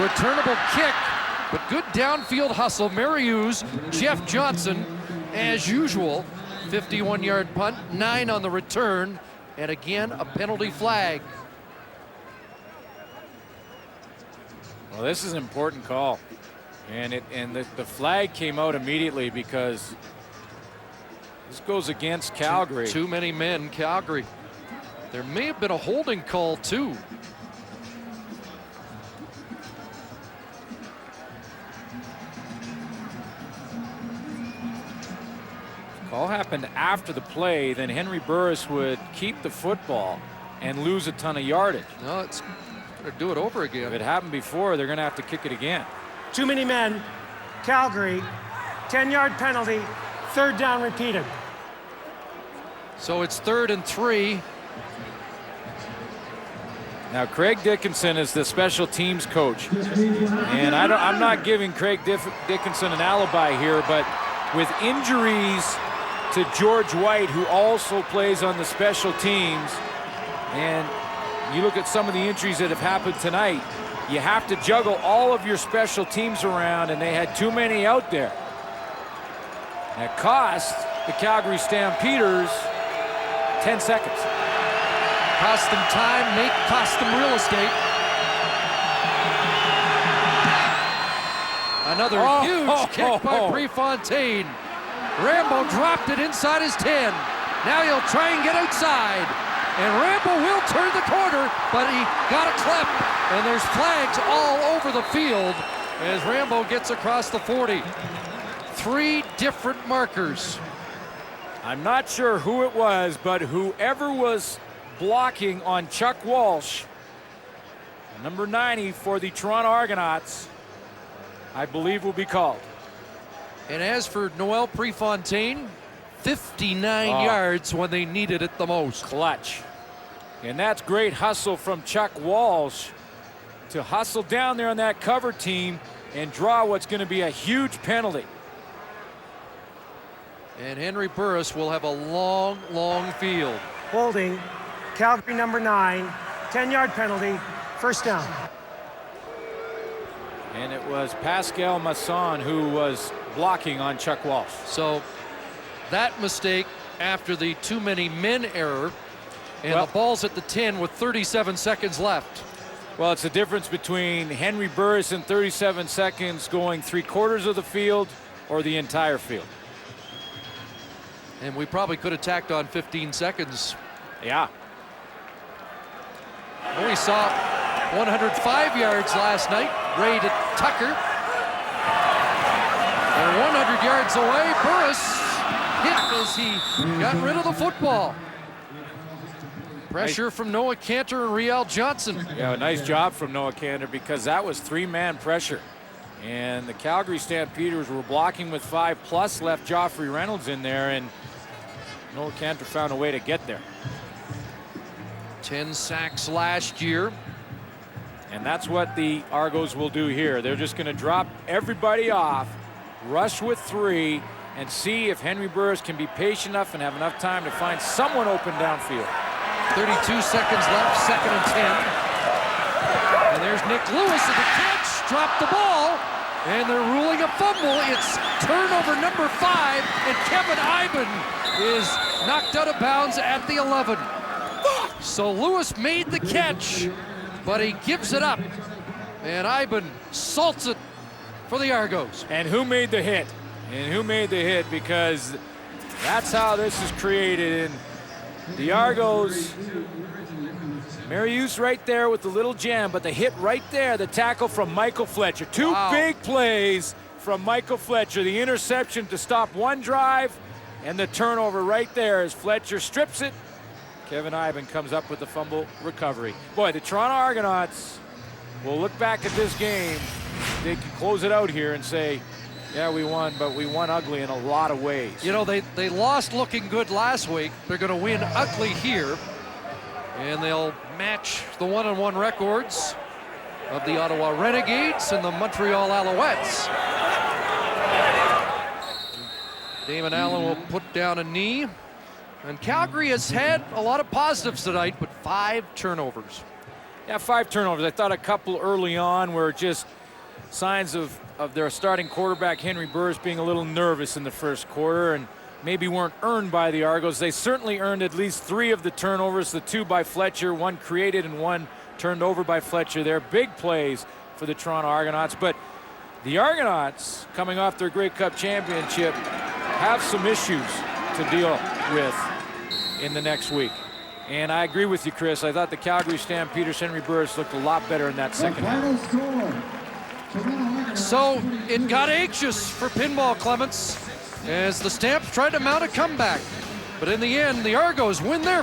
Returnable kick, but good downfield hustle. Marius, Jeff Johnson, as usual. 51-yard punt, 9 on the return, and again, a penalty flag. Well, this is an important call. And the flag came out immediately because this goes against Calgary. Too many men, Calgary. There may have been a holding call, too. Call happened after the play, then Henry Burris would keep the football and lose a ton of yardage. No, it's better do it over again. If it happened before, they're going to have to kick it again. Too many men. Calgary, 10-yard penalty, 3rd down repeated. So it's 3rd and 3. Now, Craig Dickinson is the special teams coach. And I'm not giving Craig Dickinson an alibi here, but with injuries to George White, who also plays on the special teams, and you look at some of the injuries that have happened tonight, you have to juggle all of your special teams around, and they had too many out there. That cost the Calgary Stampeders 10 seconds. Cost them time, cost them real estate. Another huge kick by Prefontaine. Rambo dropped it inside his 10. Now he'll try and get outside. And Rambo will turn the corner, but he got a clip. And there's flags all over the field as Rambo gets across the 40. 3 different markers. I'm not sure who it was, but whoever was blocking on Chuck Walsh, number 90 for the Toronto Argonauts, I believe will be called. And as for Noel Prefontaine, 59 yards when they needed it the most. Clutch. And that's great hustle from Chuck Walsh to hustle down there on that cover team and draw what's going to be a huge penalty. And Henry Burris will have a long, long field. Holding, Calgary number 9, 10-yard penalty, 1st down. And it was Pascal Masson who was blocking on Chuck Walsh. So that mistake after the too many men error, and the ball's at the 10 with 37 seconds left. Well, it's the difference between Henry Burris in 37 seconds going 3/4 of the field or the entire field. And we probably could have tacked on 15 seconds. Yeah. We saw 105 yards last night. Ray to Tucker. And 100 yards away, Burris hit as he got rid of the football. Pressure from Noah Cantor and Riel Johnson. Yeah, a nice job from Noah Cantor because that was 3-man pressure. And the Calgary Stampeders were blocking with 5+, left Joffrey Reynolds in there, and Noah Cantor found a way to get there. 10 sacks last year. And that's what the Argos will do here. They're just going to drop everybody off, rush with 3, and see if Henry Burris can be patient enough and have enough time to find someone open downfield. 32 seconds left, 2nd and 10. And there's Nick Lewis at the catch, dropped the ball, and they're ruling a fumble. It's turnover number 5, and Kevin Iben is knocked out of bounds at the 11. So Lewis made the catch, but he gives it up, and Iben salts it for the Argos. And who made the hit? And who made the hit? Because that's how this is created. And the Argos, Marius right there with the little jam, but the hit right there, the tackle from Michael Fletcher. Two big plays from Michael Fletcher. The interception to stop one drive, and the turnover right there as Fletcher strips it. Kevin Iben comes up with the fumble recovery. Boy, the Toronto Argonauts will look back at this game. They can close it out here and say, yeah, we won, but we won ugly in a lot of ways. You know, they lost looking good last week. They're going to win ugly here, and they'll match the 1-1 records of the Ottawa Renegades and the Montreal Alouettes. Damon Allen will put down a knee. And Calgary has had a lot of positives tonight, but 5 turnovers. Yeah, 5 turnovers. I thought a couple early on were just signs of their starting quarterback, Henry Burris, being a little nervous in the first quarter and maybe weren't earned by the Argos. They certainly earned at least 3 of the turnovers, the 2 by Fletcher, 1 created and 1 turned over by Fletcher. They're big plays for the Toronto Argonauts, but the Argonauts, coming off their Grey Cup championship, have some issues to deal with in the next week. And I agree with you, Chris. I thought the Calgary Stampeders, Henry Burris, looked a lot better in that second half. So it got anxious for Pinball Clements as the Stamps tried to mount a comeback. But in the end, the Argos win their